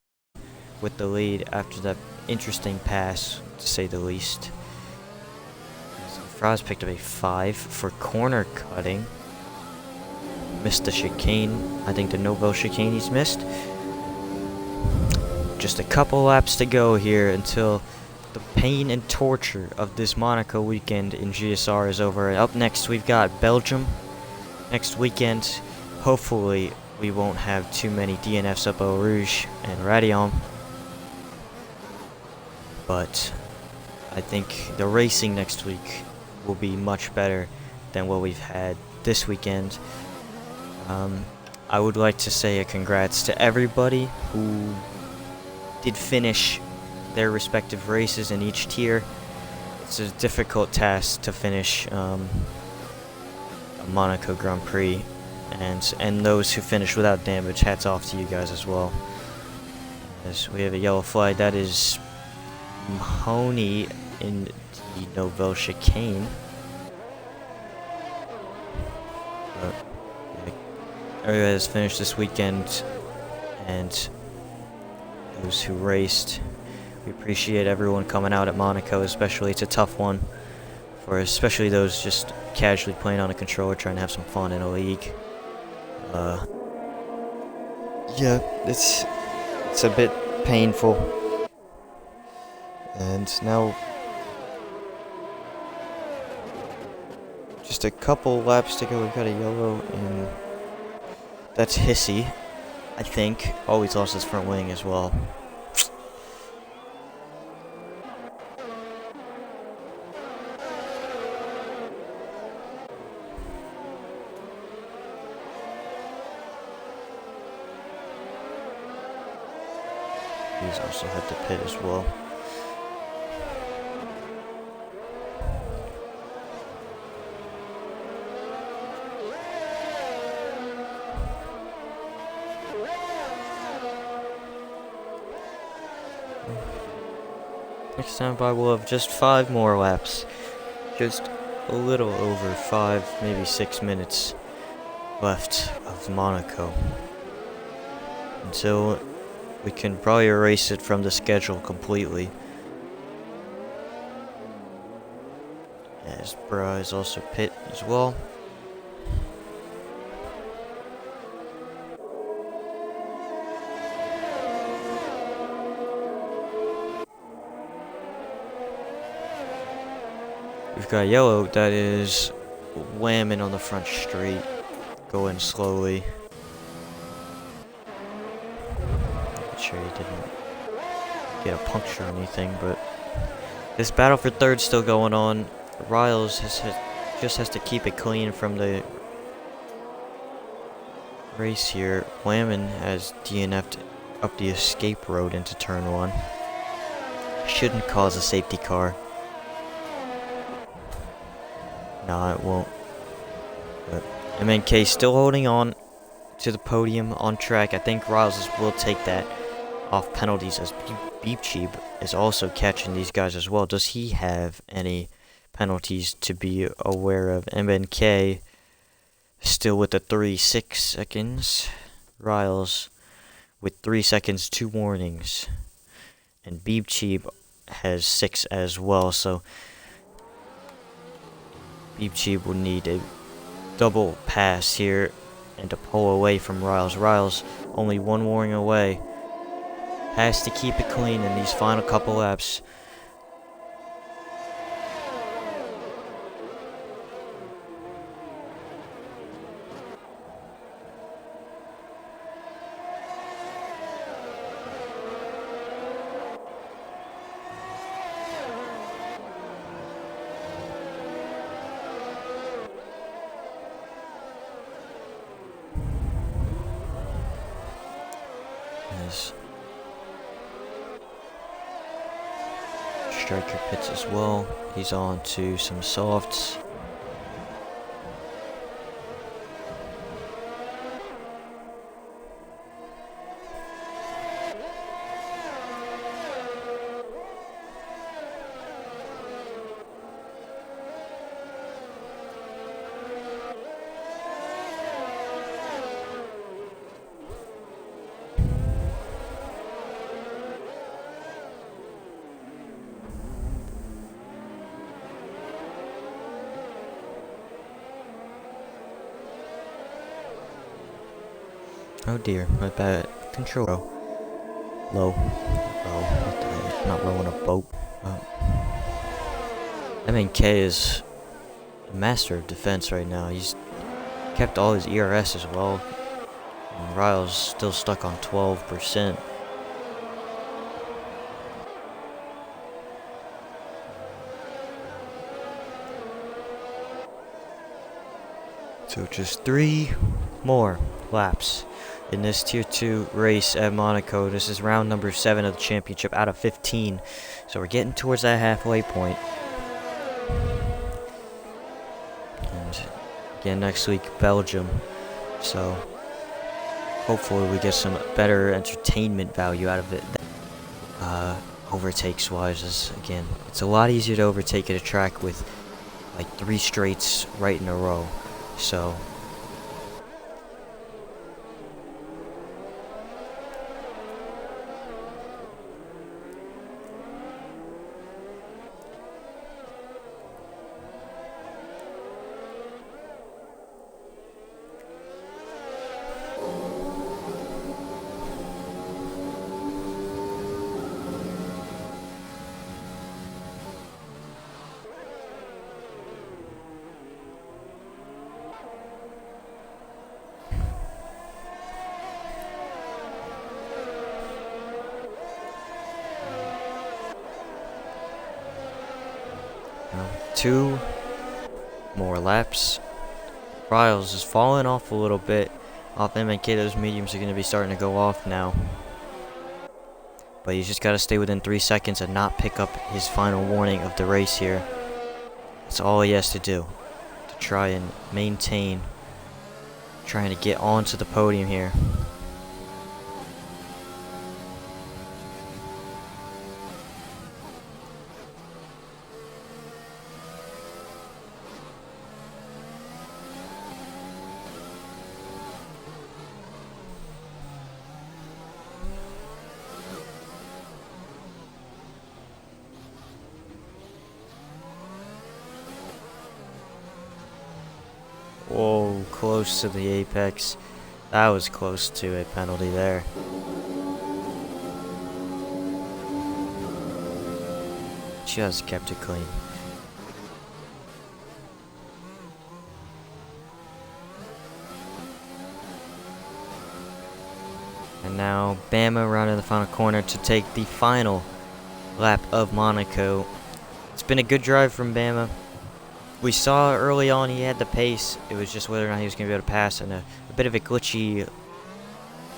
Speaker 1: with the lead after that interesting pass, to say the least. Frost picked up a 5 for corner cutting. Missed the chicane. I think the Novo chicane he's missed. Just a couple laps to go here until the pain and torture of this Monaco weekend in GSR is over. Up next we've got Belgium next weekend. Hopefully we won't have too many DNFs up Eau Rouge and Radion. But I think the racing next week will be much better than what we've had this weekend. I would like to say a congrats to everybody who did finish their respective races in each tier. It's a difficult task to finish a Monaco Grand Prix, and those who finished without damage, hats off to you guys as well. As we have a yellow flag, that is Mahoney in the Nouvelle chicane. Everybody has finished this weekend, and those who raced, we appreciate everyone coming out at Monaco, especially. It's a tough one for especially those just casually playing on a controller, trying to have some fun in a league. Yeah, it's a bit painful. And now just a couple laps to go. We've got a yellow, and that's Hissy, I think. Oh, he's lost his front wing as well. He's also had to pit as well. Next time by we'll have just 5 more laps. Just a little over 5, maybe 6 minutes left of Monaco. Until we can probably erase it from the schedule completely. As Prix is also pit as well. We've got yellow that is whamming on the front straight, going slowly. Not sure he didn't get a puncture or anything, but this battle for third's still going on. Riles just has to keep it clean from the race here. Whammon has DNF'd up the escape road into turn 1. Shouldn't cause a safety car. Nah, it won't. But MNK still holding on to the podium on track. I think Riles will take that off penalties, as Beepcheeb is also catching these guys as well. Does he have any penalties to be aware of? MNK still with the 3-6 seconds. Riles with 3 seconds, 2 warnings. And Beepcheeb has 6 as well, so Beepcheeb will need a double pass here and to pull away from Riles. Riles only 1 warning away. Has to keep it clean in these final couple laps. As Striker pits as well. He's on to some softs. Oh dear, my bad. Control. Low. What the heck? Not rowing a boat. MNK is a master of defense right now. He's kept all his ERS as well. And Riles still stuck on 12%. So just 3 more laps in this Tier 2 race at Monaco. This is round number 7 of the championship out of 15. So we're getting towards that halfway point. And again, next week, Belgium. So hopefully we get some better entertainment value out of it. Overtakes wise, is again, it's a lot easier to overtake at a track with like 3 straights right in a row. So now, 2 more laps. Riles is falling off a little bit off MNK. Those mediums are going to be starting to go off now. But he's just got to stay within 3 seconds and not pick up his final warning of the race here. That's all he has to do to try and maintain, trying to get onto the podium here. Whoa, close to the apex. That was close to a penalty there. Just kept it clean. And now Bama rounding the final corner to take the final lap of Monaco. It's been a good drive from Bama. We saw early on he had the pace. It was just whether or not he was going to be able to pass, and a bit of a glitchy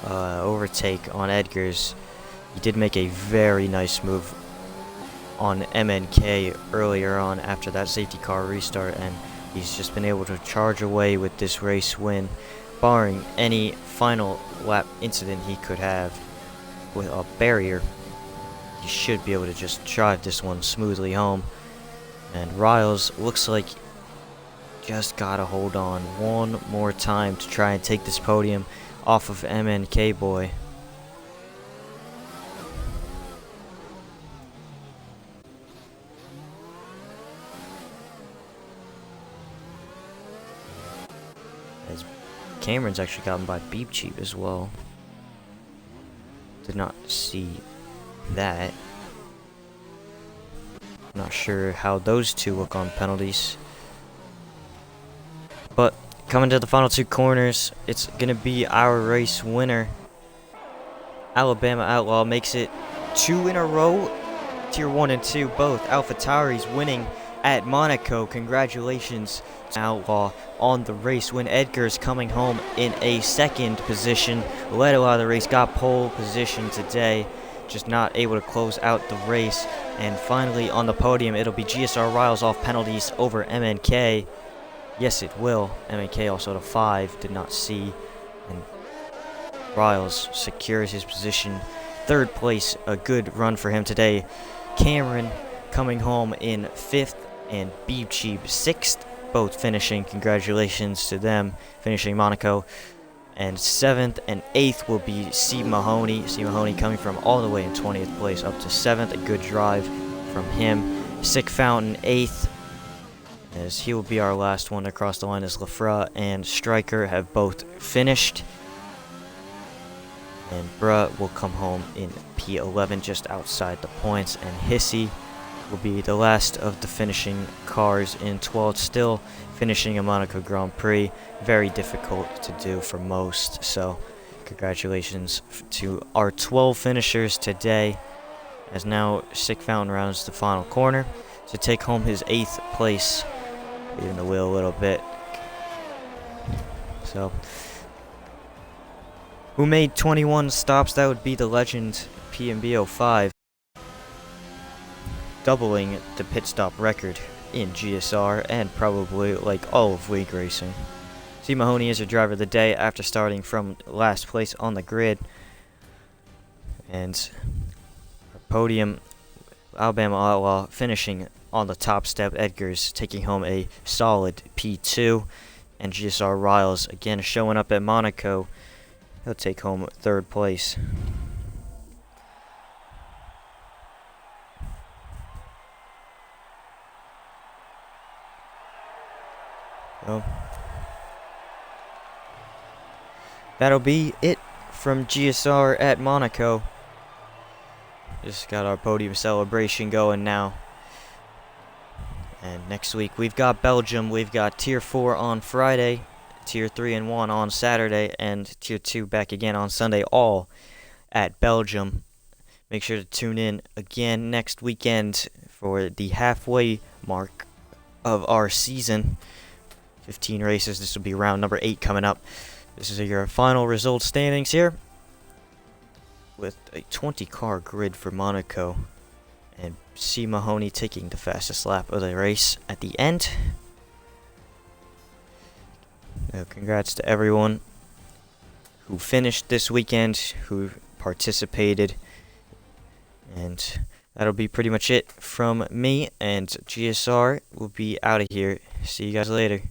Speaker 1: overtake on Edgar's. He did make a very nice move on MNK earlier on after that safety car restart, and he's just been able to charge away with this race win, barring any final lap incident he could have with a barrier. He should be able to just drive this one smoothly home. And Riles looks like just gotta hold on one more time to try and take this podium off of MNK boy. As Cameron's actually gotten by Beep Cheap as well. Did not see that. Not sure how those two look on penalties. But coming to the final two corners, it's going to be our race winner. Alabama Outlaw makes it 2 in a row. Tier 1 and 2 both. AlphaTauri's winning at Monaco. Congratulations to Outlaw on the race win. Edgar's coming home in a second position. Led a lot of the race. Got pole position today. Just not able to close out the race. And finally on the podium, it'll be GSR Riles off penalties over MNK. Yes, it will. MNK also to 5, did not see. And Riles secures his position. 3rd place, a good run for him today. Cameron coming home in 5th and Beep Cheap 6th, both finishing. Congratulations to them, finishing Monaco. And 7th and 8th will be C. Mahoney. C. Mahoney coming from all the way in 20th place up to 7th. A good drive from him. Sick Fountain 8th, as he will be our last one across the line, as Lafra and Stryker have both finished. And Bruh will come home in P11 just outside the points. And Hissy will be the last of the finishing cars in 12th, still finishing a Monaco Grand Prix. Very difficult to do for most, so congratulations to our 12 finishers today, as now Sick Fountain rounds the final corner to take home his 8th place, leaving the wheel a little bit. So who made 21 stops? That would be the legend PMB05, doubling the pit stop record in GSR and probably like all of league racing. C. Mahoney is your driver of the day after starting from last place on the grid. And our podium, Alabama Outlaw finishing on the top step. Edgar's taking home a solid P2. And GSR Riles again showing up at Monaco. He'll take home 3rd place. So that'll be it from GSR at Monaco. Just got our podium celebration going now. And next week we've got Belgium. We've got Tier 4 on Friday, Tier 3 and 1 on Saturday, and Tier 2 back again on Sunday, all at Belgium. Make sure to tune in again next weekend for the halfway mark of our season. 15 races. This will be round number 8 coming up. This is your final result standings here. with a 20-car grid for Monaco, and C. Mahoney taking the fastest lap of the race at the end. Congrats to everyone who finished this weekend, who participated, and that'll be pretty much it from me, and GSR will be out of here. See you guys later.